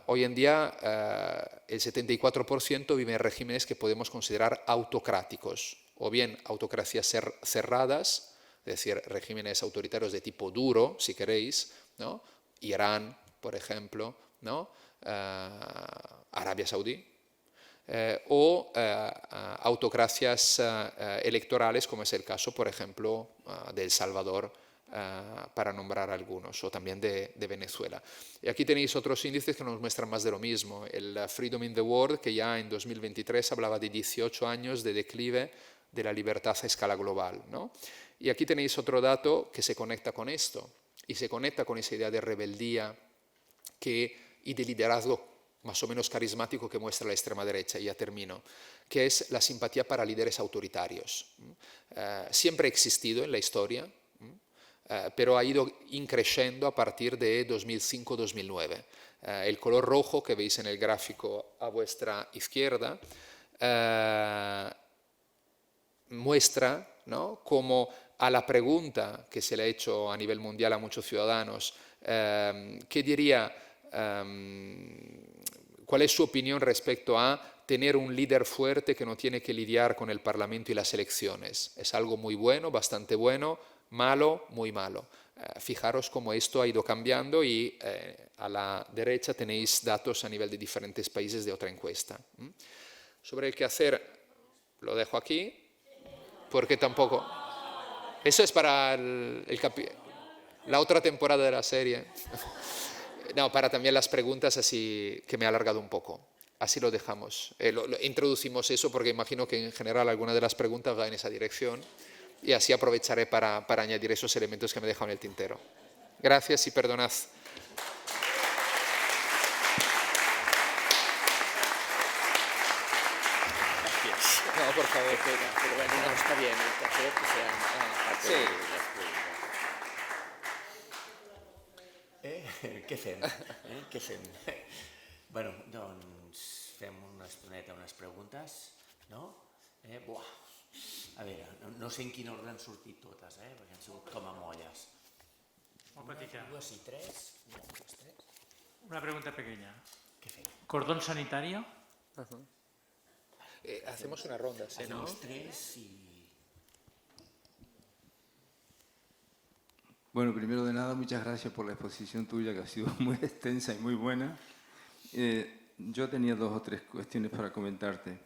Hoy en día el 74% vive en regímenes que podemos considerar autocráticos, o bien autocracias cerradas, es decir, regímenes autoritarios de tipo duro, si queréis, ¿no? Irán, por ejemplo, ¿no? Arabia Saudí, o autocracias electorales, como es el caso, por ejemplo, de El Salvador, para nombrar algunos, o también de Venezuela. Y aquí tenéis otros índices que nos muestran más de lo mismo. El Freedom in the World, que ya en 2023 hablaba de 18 años de declive de la libertad a escala global, ¿no? Y aquí tenéis otro dato que se conecta con esto, y se conecta con esa idea de rebeldía y de liderazgo más o menos carismático que muestra la extrema derecha, y ya termino, que es la simpatía para líderes autoritarios. Siempre ha existido en la historia, pero ha ido increciendo a partir de 2005-2009. El color rojo que veis en el gráfico a vuestra izquierda muestra, ¿no?, cómo a la pregunta que se le ha hecho a nivel mundial a muchos ciudadanos, ¿qué diría? ¿Cuál es su opinión respecto a tener un líder fuerte que no tiene que lidiar con el Parlamento y las elecciones? ¿Es algo muy bueno, bastante bueno, malo, muy malo? Fijaros cómo esto ha ido cambiando, y a la derecha tenéis datos a nivel de diferentes países de otra encuesta. Sobre el qué hacer lo dejo aquí, porque tampoco... Eso es para la otra temporada de la serie. No, para también las preguntas, así que me he alargado un poco. Así lo dejamos. Introducimos eso porque imagino que en general alguna de las preguntas va en esa dirección, y así aprovecharé para añadir esos elementos que me he dejado en el tintero. Gracias y perdonad. Gracias. No, por favor. Pero bueno, no, está bien, el café que sean parte Sí. de les preguntes. Què fem? Què fem? Bueno, doncs fem una estoneta, unes preguntes, no? Buah. A veure, no sé en quin ordre han sortit totes, perquè han sigut com a molles. Molt petita. Dues i tres. Tres. Una pregunta pequeña. Què fem? ¿Cordón sanitario? Hacemos una ronda, ¿sí, no? Hacemos tres y... Bueno, primero de nada, muchas gracias por la exposición tuya, que ha sido muy extensa y muy buena. Yo tenía 2 o 3 cuestiones para comentarte.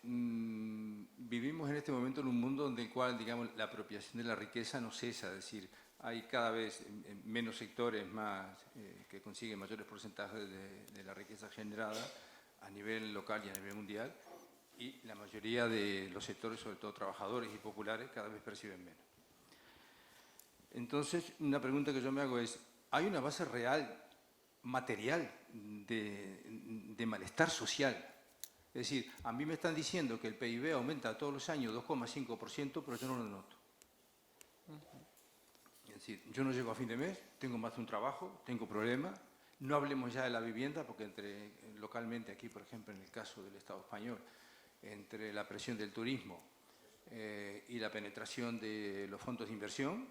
Vivimos en este momento en un mundo en el cual, digamos, la apropiación de la riqueza no cesa, es decir, hay cada vez menos sectores que consiguen mayores porcentajes de la riqueza generada a nivel local y a nivel mundial, y la mayoría de los sectores, sobre todo trabajadores y populares, cada vez perciben menos. Entonces, una pregunta que yo me hago es, ¿hay una base real, material, de malestar social? Es decir, a mí me están diciendo que el PIB aumenta todos los años 2,5%, pero yo no lo noto. Es decir, yo no llego a fin de mes, tengo más de un trabajo, tengo problemas. No hablemos ya de la vivienda, porque localmente aquí, por ejemplo, en el caso del Estado español, entre la presión del turismo y la penetración de los fondos de inversión,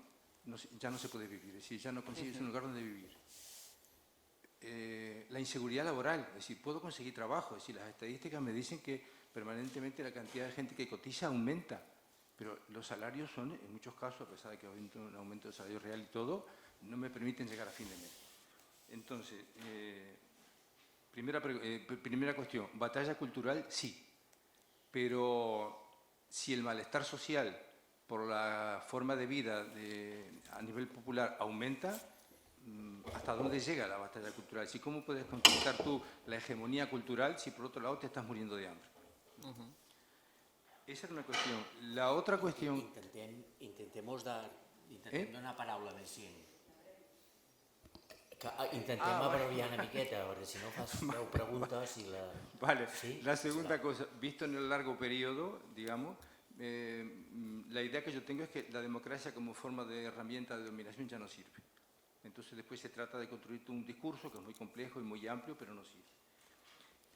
ya no se puede vivir, es decir, ya no consigues un lugar donde vivir. La inseguridad laboral, es decir, puedo conseguir trabajo, es decir, las estadísticas me dicen que permanentemente la cantidad de gente que cotiza aumenta, pero los salarios son, en muchos casos, a pesar de que ha habido un aumento del salario real y todo, no me permiten llegar a fin de mes. Entonces, primera cuestión, batalla cultural, sí, pero si el malestar social por la forma de vida a nivel popular aumenta, ¿hasta dónde llega la batalla cultural? ¿Cómo puedes conquistar tú la hegemonía cultural si por otro lado te estás muriendo de hambre? Esa era una cuestión. La otra cuestión... Intentem donar paraula més gent. Intentem abreviar una miqueta, perquè si no fas 10 preguntes i la... Vale, ¿Sí? la segunda cosa, visto en el largo periodo, digamos, la idea que yo tengo es que la democracia como forma de herramienta de dominación ya no sirve. Entonces después se trata de construir un discurso que es muy complejo y muy amplio, pero no sirve.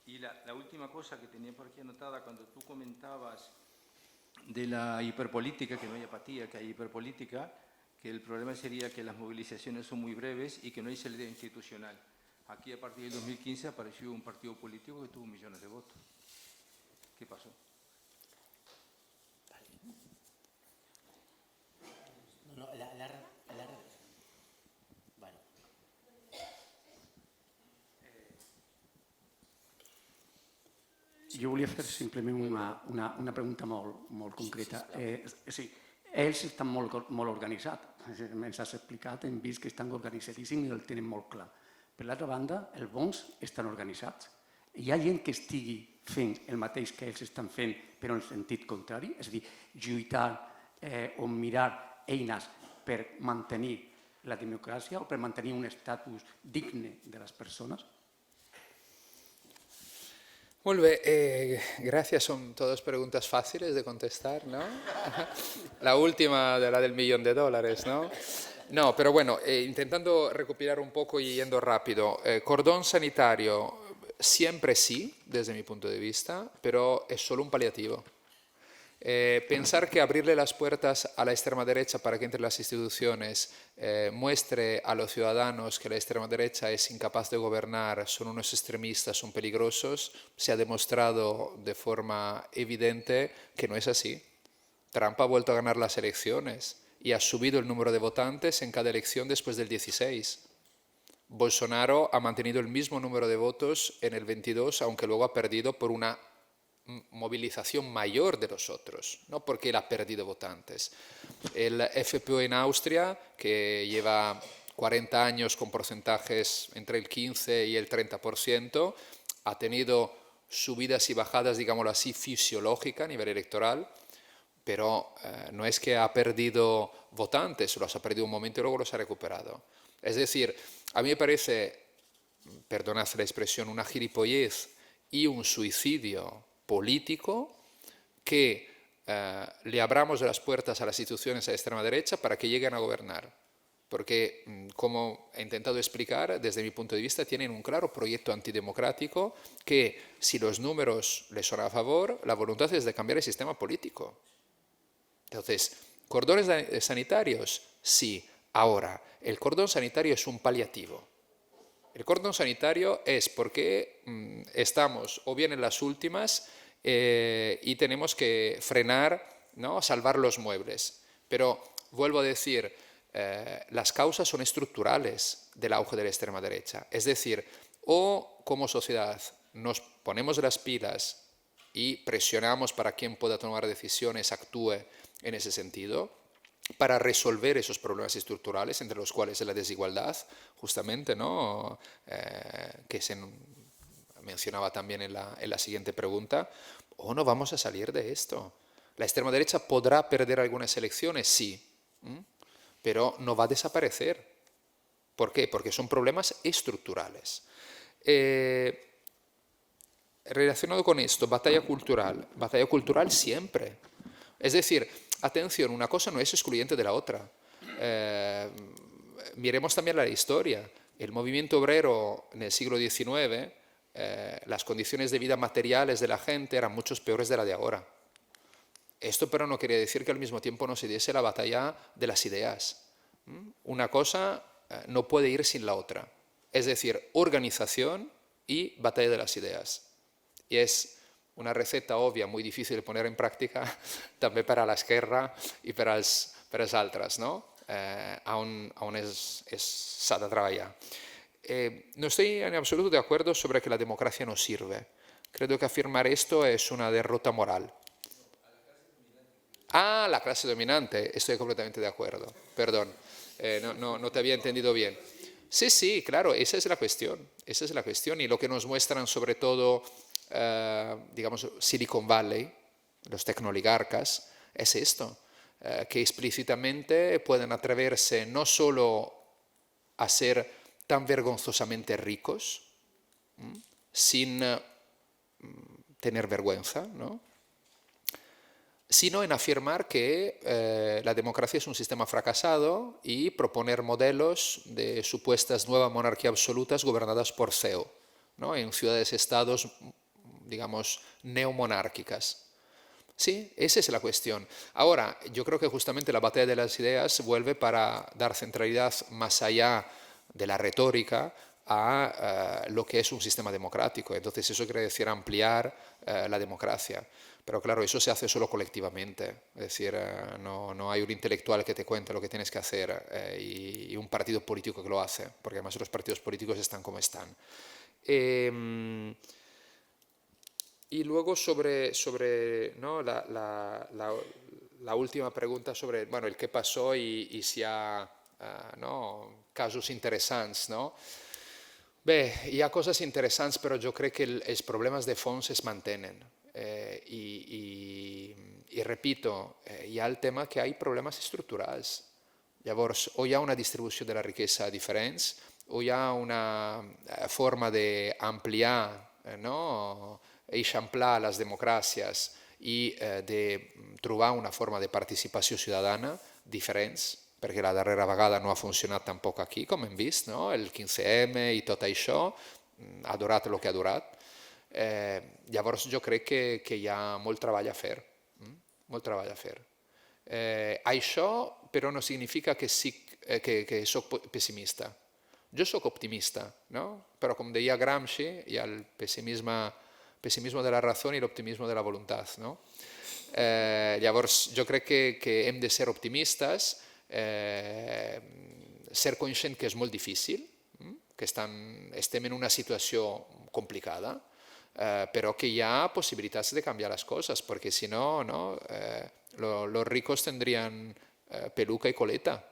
Y la última cosa que tenía por aquí anotada, cuando tú comentabas de la hiperpolítica, que no hay apatía, que hay hiperpolítica, que el problema sería que las movilizaciones son muy breves y que no hay salida institucional. Aquí a partir del 2015 apareció un partido político que tuvo millones de votos. ¿Qué pasó? No, bueno. Jo volia fer simplement una pregunta molt concreta. Sí, ells estan molt organitzats. Ens has explicat, hem vist que estan organitzadíssims i el tenen molt clar. Per l'altra banda, els bons estan organitzats. Hi ha gent que estigui fent el mateix que ells estan fent, però en sentit contrari, és a dir, lluitar o mirar eines per mantenir la democràcia o per mantenir un estatus digne de les persones. Muy bien, gracias. Son todas preguntas fáciles de contestar, ¿no? La última de la del $1.000.000, ¿no? No, pero bueno, intentando recopilar un poco y yendo rápido. Cordón sanitario, siempre sí, desde mi punto de vista, pero es solo un paliativo. Pensar que abrirle las puertas a la extrema derecha para que entre las instituciones muestre a los ciudadanos que la extrema derecha es incapaz de gobernar, son unos extremistas, son peligrosos, se ha demostrado de forma evidente que no es así. Trump ha vuelto a ganar las elecciones y ha subido el número de votantes en cada elección después del 16. Bolsonaro ha mantenido el mismo número de votos en el 22, aunque luego ha perdido por una movilización mayor de los otros, no porque él ha perdido votantes. El FPÖ en Austria, que lleva 40 años con porcentajes entre el 15 y el 30%, ha tenido subidas y bajadas, digámoslo así, fisiológicas a nivel electoral, pero no es que ha perdido votantes, los ha perdido un momento y luego los ha recuperado. Es decir, a mí me parece, perdonad la expresión, una gilipollez y un suicidio político que le abramos las puertas a las instituciones a la extrema derecha para que lleguen a gobernar. Porque, como he intentado explicar, desde mi punto de vista, tienen un claro proyecto antidemocrático que, si los números les son a favor, la voluntad es de cambiar el sistema político. Entonces, ¿cordones sanitarios? Sí. Ahora, el cordón sanitario es un paliativo. El cordón sanitario es porque estamos o bien en las últimas y tenemos que frenar, ¿no?, salvar los muebles. Pero, vuelvo a decir, las causas son estructurales del auge de la extrema derecha. Es decir, o como sociedad nos ponemos las pilas y presionamos para quien pueda tomar decisiones, actúe en ese sentido, para resolver esos problemas estructurales, entre los cuales es la desigualdad, justamente, ¿no?, que se mencionaba también en la siguiente pregunta, o no vamos a salir de esto. ¿La extrema derecha podrá perder algunas elecciones? Sí, pero no va a desaparecer. ¿Por qué? Porque son problemas estructurales. Relacionado con esto, batalla cultural siempre. Es decir, atención, una cosa no es excluyente de la otra. Miremos también la historia. El movimiento obrero en el siglo XIX, las condiciones de vida materiales de la gente eran mucho peores de la de ahora. Esto pero no quiere decir que al mismo tiempo no se diese la batalla de las ideas. Una cosa no puede ir sin la otra. Es decir, organización y batalla de las ideas. Y es una receta obvia, muy difícil de poner en práctica, també per a l'esquerra i per als altres, no? On s'ha de treballar. No estoy en absoluto de acuerdo sobre que la democracia no sirve. Creo que afirmar esto es una derrota moral. Ah, la clase dominante, estoy completamente de acuerdo. Perdón, no te había entendido bien. Sí, sí, claro, esa es la cuestión. Esa es la cuestión y lo que nos muestran sobre todo digamos, Silicon Valley, los tecnooligarcas, es esto, que explícitamente pueden atreverse no solo a ser tan vergonzosamente ricos, sin tener vergüenza, ¿no?, sino en afirmar que la democracia es un sistema fracasado y proponer modelos de supuestas nuevas monarquías absolutas gobernadas por CEO, ¿no? En ciudades-estados, digamos, neomonárquicas. Sí, esa es la cuestión. Ahora, yo creo que justamente la batalla de las ideas vuelve para dar centralidad más allá de la retórica a lo que es un sistema democrático. Entonces eso quiere decir ampliar la democracia. Pero claro, eso se hace solo colectivamente. Es decir, no hay un intelectual que te cuente lo que tienes que hacer y un partido político que lo hace, porque además los partidos políticos están como están. Y luego sobre ¿no? la última pregunta sobre bueno, el qué pasó y si ha no? casos interessanti. No? Beh, hi ha coses interessants, però jo crec que els problemes de fons es mantenen. I repito, hi ha el tema que hi ha problemes estructurals. Llavors, o hi ha una distribució de la riquesa diferent, o hi ha una forma d'ampliar, no? Eixamplar les democràcies i de trobar una forma de participació ciutadana diferents, perquè la darrera vegada no ha funcionat tampoc aquí, com hem vist, no? El 15M i tot això ha durat el que ha durat. Llavors jo crec que hi ha molt treball a fer, molt treball a fer. Això però no significa que soc pessimista. Jo soc optimista, no? Però com deia Gramsci, hi ha el pessimisme de la raó i l'optimisme de la voluntat. No? Llavors jo crec que hem de ser optimistes, ser conscient que és molt difícil, que estem en una situació complicada, però que hi ha possibilitats de canviar les coses, perquè si no, los ricos tendrían peluca y coleta,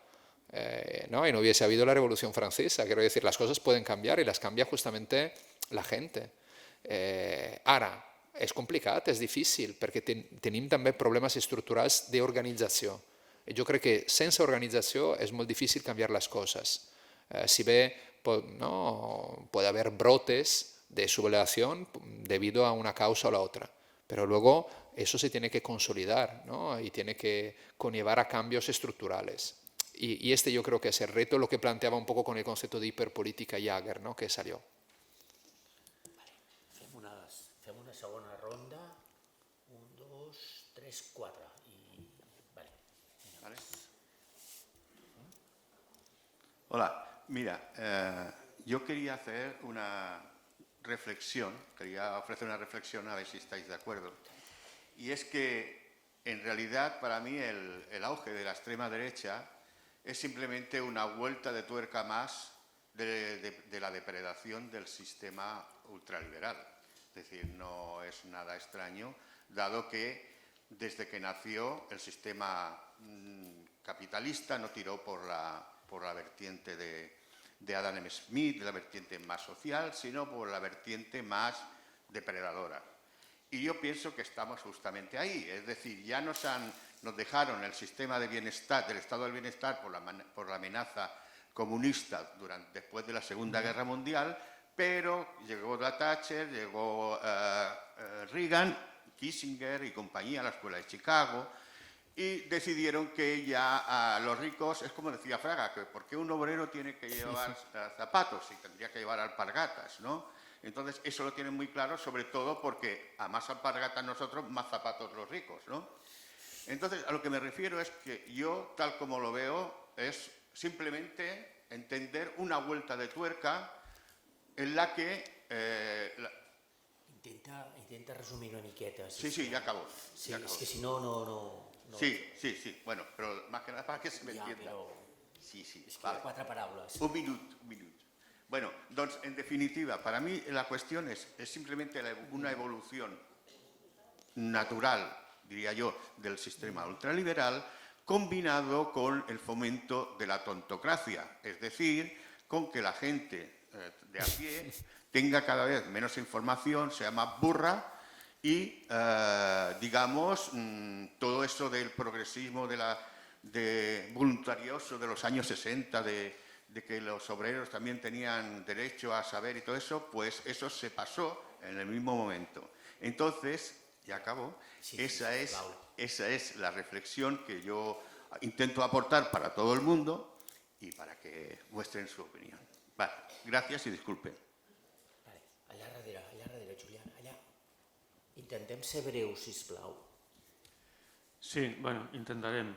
¿no? Y no hubiese habido la Revolución Francesa. Quiero decir, las cosas pueden cambiar y las cambia justamente la gente. Ara, és complicat, és difícil, perquè tenim també problemes estructurals d'organització. Jo crec que sense organització és molt difícil canviar les coses. Si bé puede haber brotes de sublevación debido a una causa o la otra, pero luego eso se tiene que consolidar, ¿no? Y tiene que conllevar a cambios estructurales. Y este yo creo que es el reto, lo que planteaba un poco con el concepto de hiperpolítica Jagger, ¿no? Que salió. Fem una segona ronda. 1, 2, 3, 4. ¿Vale? Hola, mira, yo quería hacer una reflexión, quería ofrecer una reflexión a ver si estáis de acuerdo. Y es que en realidad para mí el auge de la extrema derecha es simplemente una vuelta de tuerca más de la depredación del sistema ultraliberal. Es decir, no es nada extraño, dado que desde que nació el sistema capitalista no tiró por la vertiente de Adam Smith, la vertiente más social, sino por la vertiente más depredadora. Y yo pienso que estamos justamente ahí, es decir, ya nos dejaron el sistema de bienestar, del estado del bienestar por la amenaza comunista después de la Segunda Guerra Mundial, pero llegó la Thatcher, llegó Reagan, Kissinger y compañía, la Escuela de Chicago, y decidieron que ya a los ricos, es como decía Fraga, que ¿por qué un obrero tiene que llevar zapatos y tendría que llevar alpargatas, ¿no? Entonces eso lo tienen muy claro, sobre todo porque a más alpargatas nosotros, más zapatos los ricos, ¿no? Entonces a lo que me refiero es que yo, tal como lo veo, es simplemente entender una vuelta de tuerca en la que... Intenta resumir una miqueta. Sí, ya acabo. Sí, és que si no... Sí, bueno, pero más que nada para que se me entienda. Però... Sí, És que vale. 4 paraules. Un minut. Bueno, entonces, en definitiva, para mí la cuestión es simplemente una evolución natural, diría yo, del sistema ultraliberal, combinado con el fomento de la tontocracia, es decir, con que la gente de a pie tenga cada vez menos información, sea más burra y, digamos, todo eso del progresismo, de voluntarioso de los años 60, de que los obreros también tenían derecho a saber y todo eso, pues eso se pasó en el mismo momento. Entonces, ya acabo, esa es Esa es la reflexión que yo intento aportar para todo el mundo y para que muestren su opinión. Vale, gracias y disculpen. Vale, allà darrere, Julián, allà. Intentem ser breus, sisplau. Sí, bueno, intentarem.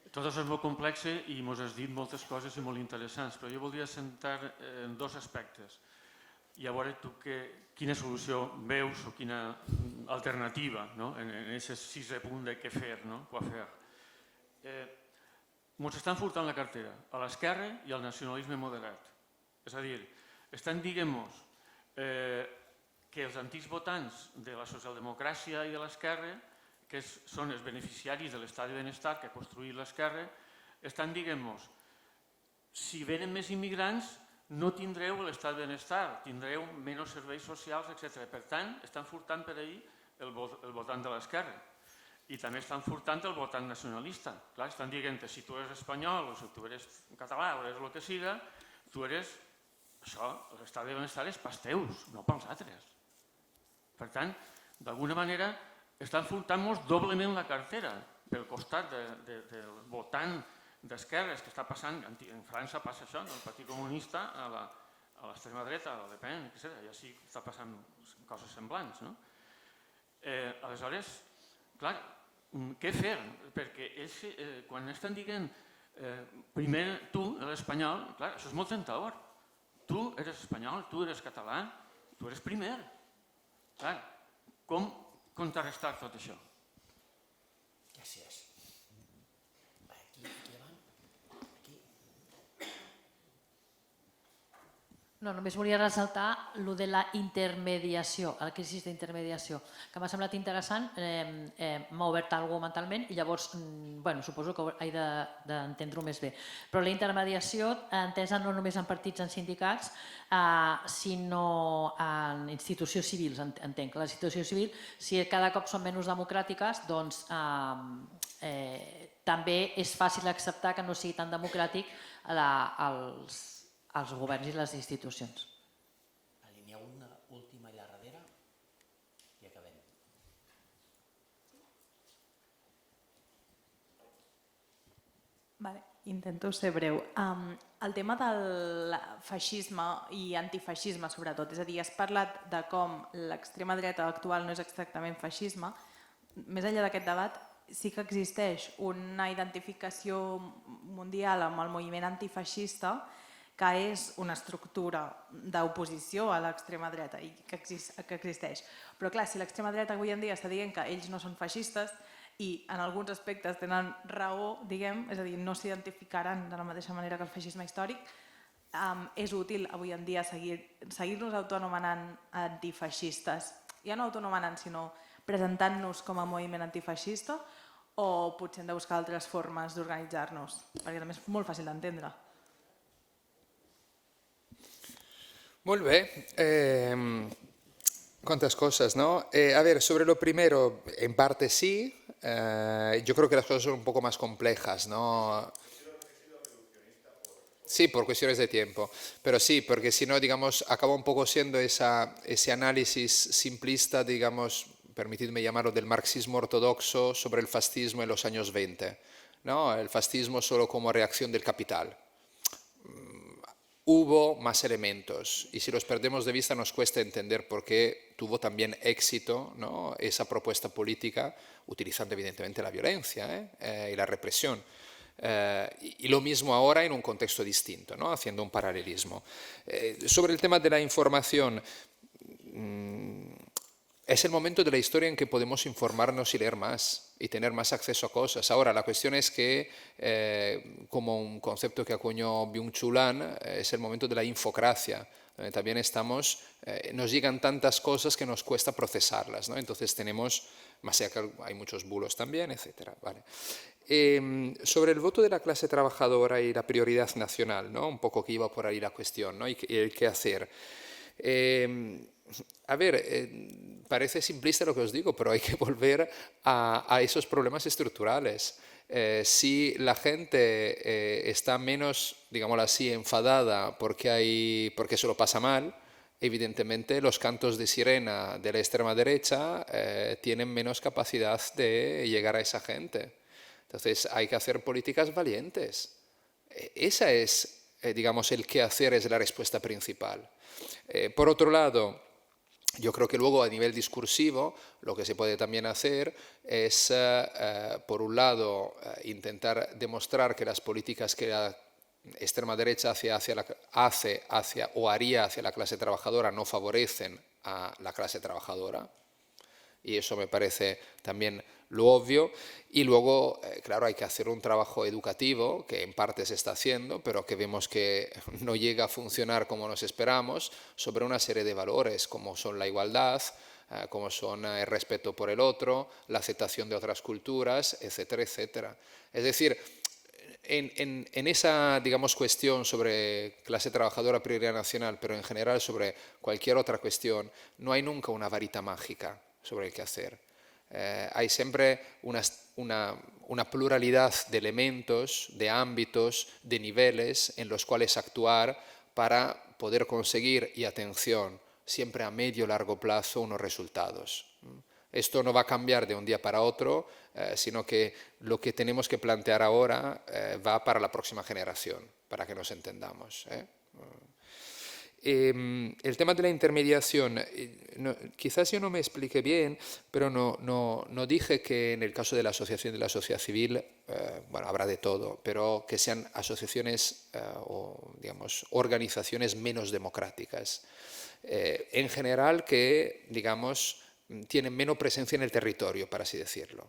Tot això és molt complex i ens has dit moltes coses i molt interessants, però jo voldria centrar en dos aspectes i a veure tu quina solució veus o quina alternativa en aquest sisè punt de què fer, què fer. Ens estan furtant la cartera a l'esquerra i al nacionalisme moderat. És a dir, estan dient-nos que els antics votants de la socialdemocràcia i de l'esquerra, que són els beneficiaris de l'estat de benestar que ha construït l'esquerra, estan dient-nos si venen més immigrants no tindreu l'estat de benestar, tindreu menys serveis socials, etc. Per tant, estan furtant per ahir el votant de l'esquerra. I també estan furtant el votant nacionalista. Clar, estan dient que si tu eres espanyol o si tu eres català o eres el que siga, tu eres... Això, l'estat de benestar és pels teus, no pels altres. Per tant, d'alguna manera, estan furtant-nos doblement la cartera pel costat del votant d'esquerres que està passant. En França passa això, el Partit Comunista a l'extrema dreta, a Le Pen, etc. I així està passant coses semblants. Aleshores, clar, què fer? Perquè ells, quan estan dient primer tu, l'espanyol, clar, això és molt tentador. Tu eres espanyol, tu eres català, tu eres primer. Clar, com contrarrestar tot això? Gràcies. Aquí davant. Aquí. No, només volia ressaltar el de la intermediació, el crisi d'intermediació, que m'ha semblat interessant, m'ha obert alguna cosa mentalment i llavors, suposo que he d'entendre-ho més bé. Però la intermediació, entesa no només en partits, en sindicats, sinó en institucions civils, entenc. Les institucions civils, si cada cop són menys democràtiques, doncs també és fàcil acceptar que no sigui tan democràtic els governs i les institucions. N'hi ha una última allà darrere i acabem. Vale, intento ser breu. El tema del feixisme i antifeixisme, sobretot, és a dir, has parlat de com l'extrema dreta actual no és exactament feixisme. Més enllà d'aquest debat, sí que existeix una identificació mundial amb el moviment antifeixista que és una estructura d'oposició a l'extrema dreta i que existeix. Però clar, si l'extrema dreta avui en dia està dient que ells no són feixistes i en alguns aspectes tenen raó, diguem, és a dir, no s'identificaran de la mateixa manera que el feixisme històric, és útil avui en dia seguir-nos autoanomenant antifeixistes, ja no autoanomenant, sinó presentant-nos com a moviment antifeixista, o potser hem de buscar altres formes d'organitzar-nos, perquè també és molt fàcil d'entendre. Muy bien. Cuántas cosas, ¿no? A ver, sobre lo primero, en parte sí. Yo creo que las cosas son un poco más complejas, ¿no? Sí, por cuestiones de tiempo. Pero sí, porque si no, digamos, acaba un poco siendo ese análisis simplista, digamos, permitidme llamarlo, del marxismo ortodoxo sobre el fascismo en los años 20, ¿no? El fascismo solo como reacción del capital. Hubo más elementos y si los perdemos de vista nos cuesta entender por qué tuvo también éxito, ¿no?, esa propuesta política, utilizando evidentemente la violencia y la represión. Y lo mismo ahora en un contexto distinto, ¿no?, haciendo un paralelismo. Sobre el tema de la información, es el momento de la historia en que podemos informarnos y leer más y tener más acceso a cosas. Ahora, la cuestión es que, como un concepto que acuñó Byung-Chul Han, es el momento de la infocracia. También nos llegan tantas cosas que nos cuesta procesarlas, ¿no? Entonces tenemos, más allá que hay muchos bulos también, etc. ¿Vale? Sobre el voto de la clase trabajadora y la prioridad nacional, ¿no?, un poco que iba por ahí la cuestión, ¿no?, y el qué hacer. A ver, parece simplista lo que os digo, pero hay que volver a esos problemas estructurales. Si la gente está menos, digámoslo así, enfadada porque se lo pasa mal, evidentemente los cantos de sirena de la extrema derecha tienen menos capacidad de llegar a esa gente. Entonces hay que hacer políticas valientes. Esa es, digamos, el qué hacer, es la respuesta principal. Por otro lado, yo creo que luego a nivel discursivo lo que se puede también hacer es, por un lado, intentar demostrar que las políticas que la extrema derecha haría hacia la clase trabajadora no favorecen a la clase trabajadora. Y eso me parece también lo obvio. Y luego, claro, hay que hacer un trabajo educativo, que en parte se está haciendo, pero que vemos que no llega a funcionar como nos esperamos, sobre una serie de valores, como son la igualdad, como son el respeto por el otro, la aceptación de otras culturas, etcétera, etcétera. Es decir, en esa, digamos, cuestión sobre clase trabajadora, prioridad nacional, pero en general sobre cualquier otra cuestión, no hay nunca una varita mágica sobre el qué hacer. Hay siempre una pluralidad de elementos, de ámbitos, de niveles en los cuales actuar para poder conseguir, y atención, siempre a medio o largo plazo, unos resultados. Esto no va a cambiar de un día para otro, sino que lo que tenemos que plantear ahora va para la próxima generación, para que nos entendamos. El tema de la intermediación, quizás yo no me expliqué bien, pero no dije que en el caso de la asociación de la sociedad civil, bueno, habrá de todo, pero que sean asociaciones o, digamos, organizaciones menos democráticas. En general que, digamos, tienen menos presencia en el territorio, para así decirlo.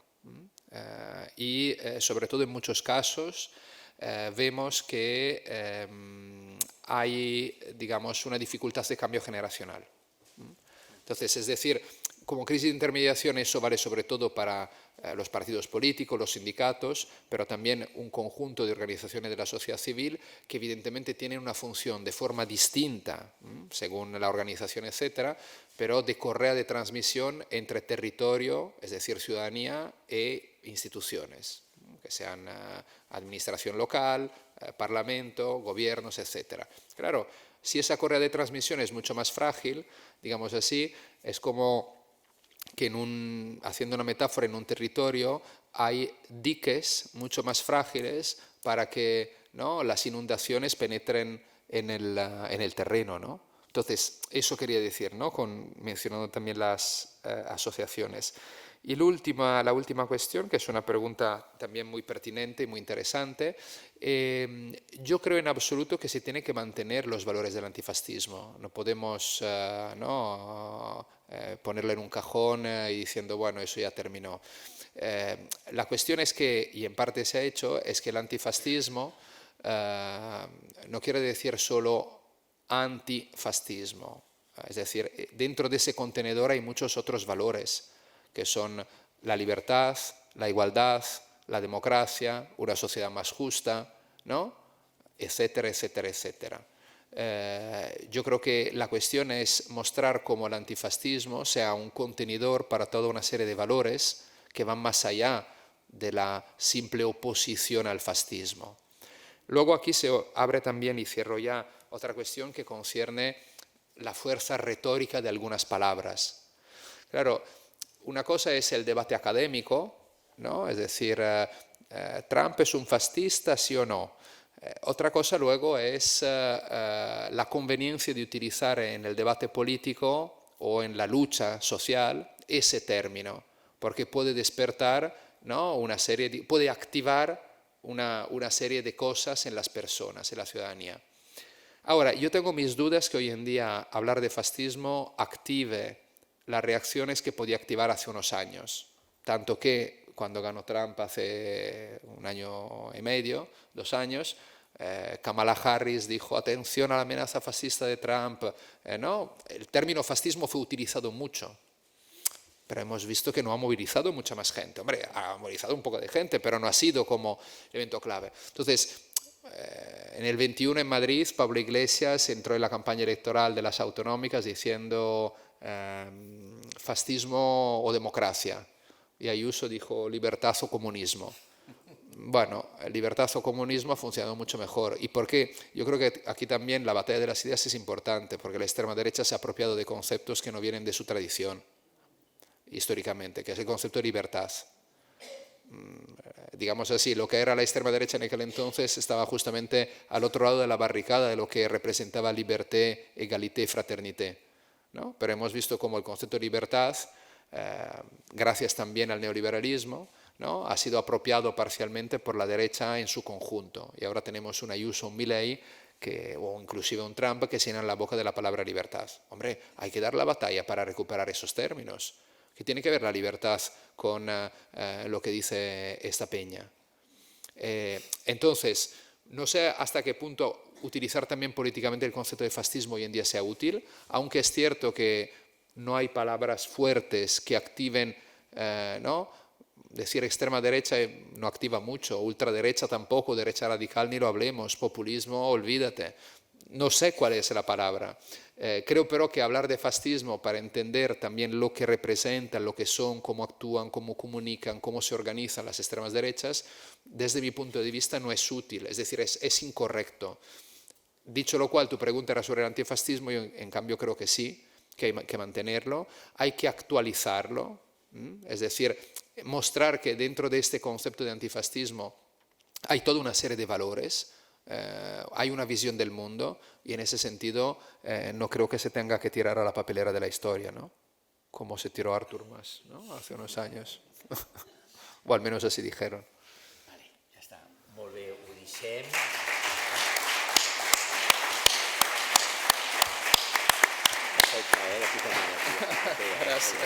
Y sobre todo en muchos casos vemos que hay, digamos, una dificultad de cambio generacional. Entonces, es decir, como crisis de intermediación eso vale sobre todo para los partidos políticos, los sindicatos, pero también un conjunto de organizaciones de la sociedad civil que evidentemente tienen una función de forma distinta, según la organización, etcétera, pero de correa de transmisión entre territorio, es decir, ciudadanía, e instituciones, que sean administración local, parlamento, gobiernos, etcétera. Claro, si esa correa de transmisión es mucho más frágil, digamos así, es como que haciendo una metáfora, en un territorio hay diques mucho más frágiles para que, ¿no?, las inundaciones penetren en el terreno, ¿no? Entonces, eso quería decir, ¿no?, mencionando también las asociaciones. Y la última cuestión, que es una pregunta también muy pertinente y muy interesante, yo creo en absoluto que se tiene que mantener los valores del antifascismo. No podemos ponerlo en un cajón y diciendo, bueno, eso ya terminó. La cuestión es que, y en parte se ha hecho, es que el antifascismo no quiere decir solo antifascismo. Es decir, dentro de ese contenedor hay muchos otros valores, que son la libertad, la igualdad, la democracia, una sociedad más justa, ¿no?, etcétera, etcétera, etcétera. Yo creo que la cuestión es mostrar cómo el antifascismo sea un contenedor para toda una serie de valores que van más allá de la simple oposición al fascismo. Luego aquí se abre también, y cierro ya, otra cuestión que concierne la fuerza retórica de algunas palabras. Claro, una cosa es el debate académico, ¿no? Es decir, ¿Trump es un fascista, sí o no? Otra cosa luego es la conveniencia de utilizar en el debate político o en la lucha social ese término, porque puede despertar, ¿no?, puede activar una serie de cosas en las personas, en la ciudadanía. Ahora, yo tengo mis dudas que hoy en día hablar de fascismo active las reacciones que podía activar hace unos años, tanto que cuando ganó Trump hace 1 año y medio, 2 años, Kamala Harris dijo, atención a la amenaza fascista de Trump, ¿no? El término fascismo fue utilizado mucho, pero hemos visto que no ha movilizado mucha más gente. Hombre, ha movilizado un poco de gente, pero no ha sido como evento clave. Entonces, en el 21 en Madrid, Pablo Iglesias entró en la campaña electoral de las autonómicas diciendo fascismo o democracia. Y Ayuso dijo libertad o comunismo. bueno, libertad o comunismo ha funcionado mucho mejor. ¿Y por qué? Yo creo que aquí también la batalla de las ideas es importante, porque la extrema derecha se ha apropiado de conceptos que no vienen de su tradición, históricamente, que es el concepto de libertad. Digamos así, lo que era la extrema derecha en aquel entonces estaba justamente al otro lado de la barricada de lo que representaba liberté, égalité y fraternité, ¿no? Pero hemos visto cómo el concepto de libertad, gracias también al neoliberalismo, ¿no?, ha sido apropiado parcialmente por la derecha en su conjunto. Y ahora tenemos un Ayuso, un Milei, o inclusive un Trump que se llenan la boca de la palabra libertad. Hombre, hay que dar la batalla para recuperar esos términos. ¿Qué tiene que ver la libertad con lo que dice esta peña? Entonces, no sé hasta qué punto utilizar también políticamente el concepto de fascismo hoy en día sea útil, aunque es cierto que no hay palabras fuertes que activen, ¿no? Decir extrema derecha no activa mucho, ultraderecha tampoco, derecha radical ni lo hablemos, populismo, olvídate. No sé cuál es la palabra. Creo pero que hablar de fascismo para entender también lo que representan, lo que son, cómo actúan, cómo comunican, cómo se organizan las extremas derechas, desde mi punto de vista no es útil, es decir, es incorrecto. Dicho lo cual, tu pregunta era sobre el antifascismo, yo en cambio creo que sí, que hay que mantenerlo, hay que actualizarlo, es decir, mostrar que dentro de este concepto de antifascismo hay toda una serie de valores, hay una visión del mundo y en ese sentido no creo que se tenga que tirar a la papelera de la historia, ¿no? Como se tiró Artur Mas, ¿no?, hace unos años. O al menos así dijeron. Vale, ja està. Molt bé, ho deixem. La puta mare, tio. Gràcies.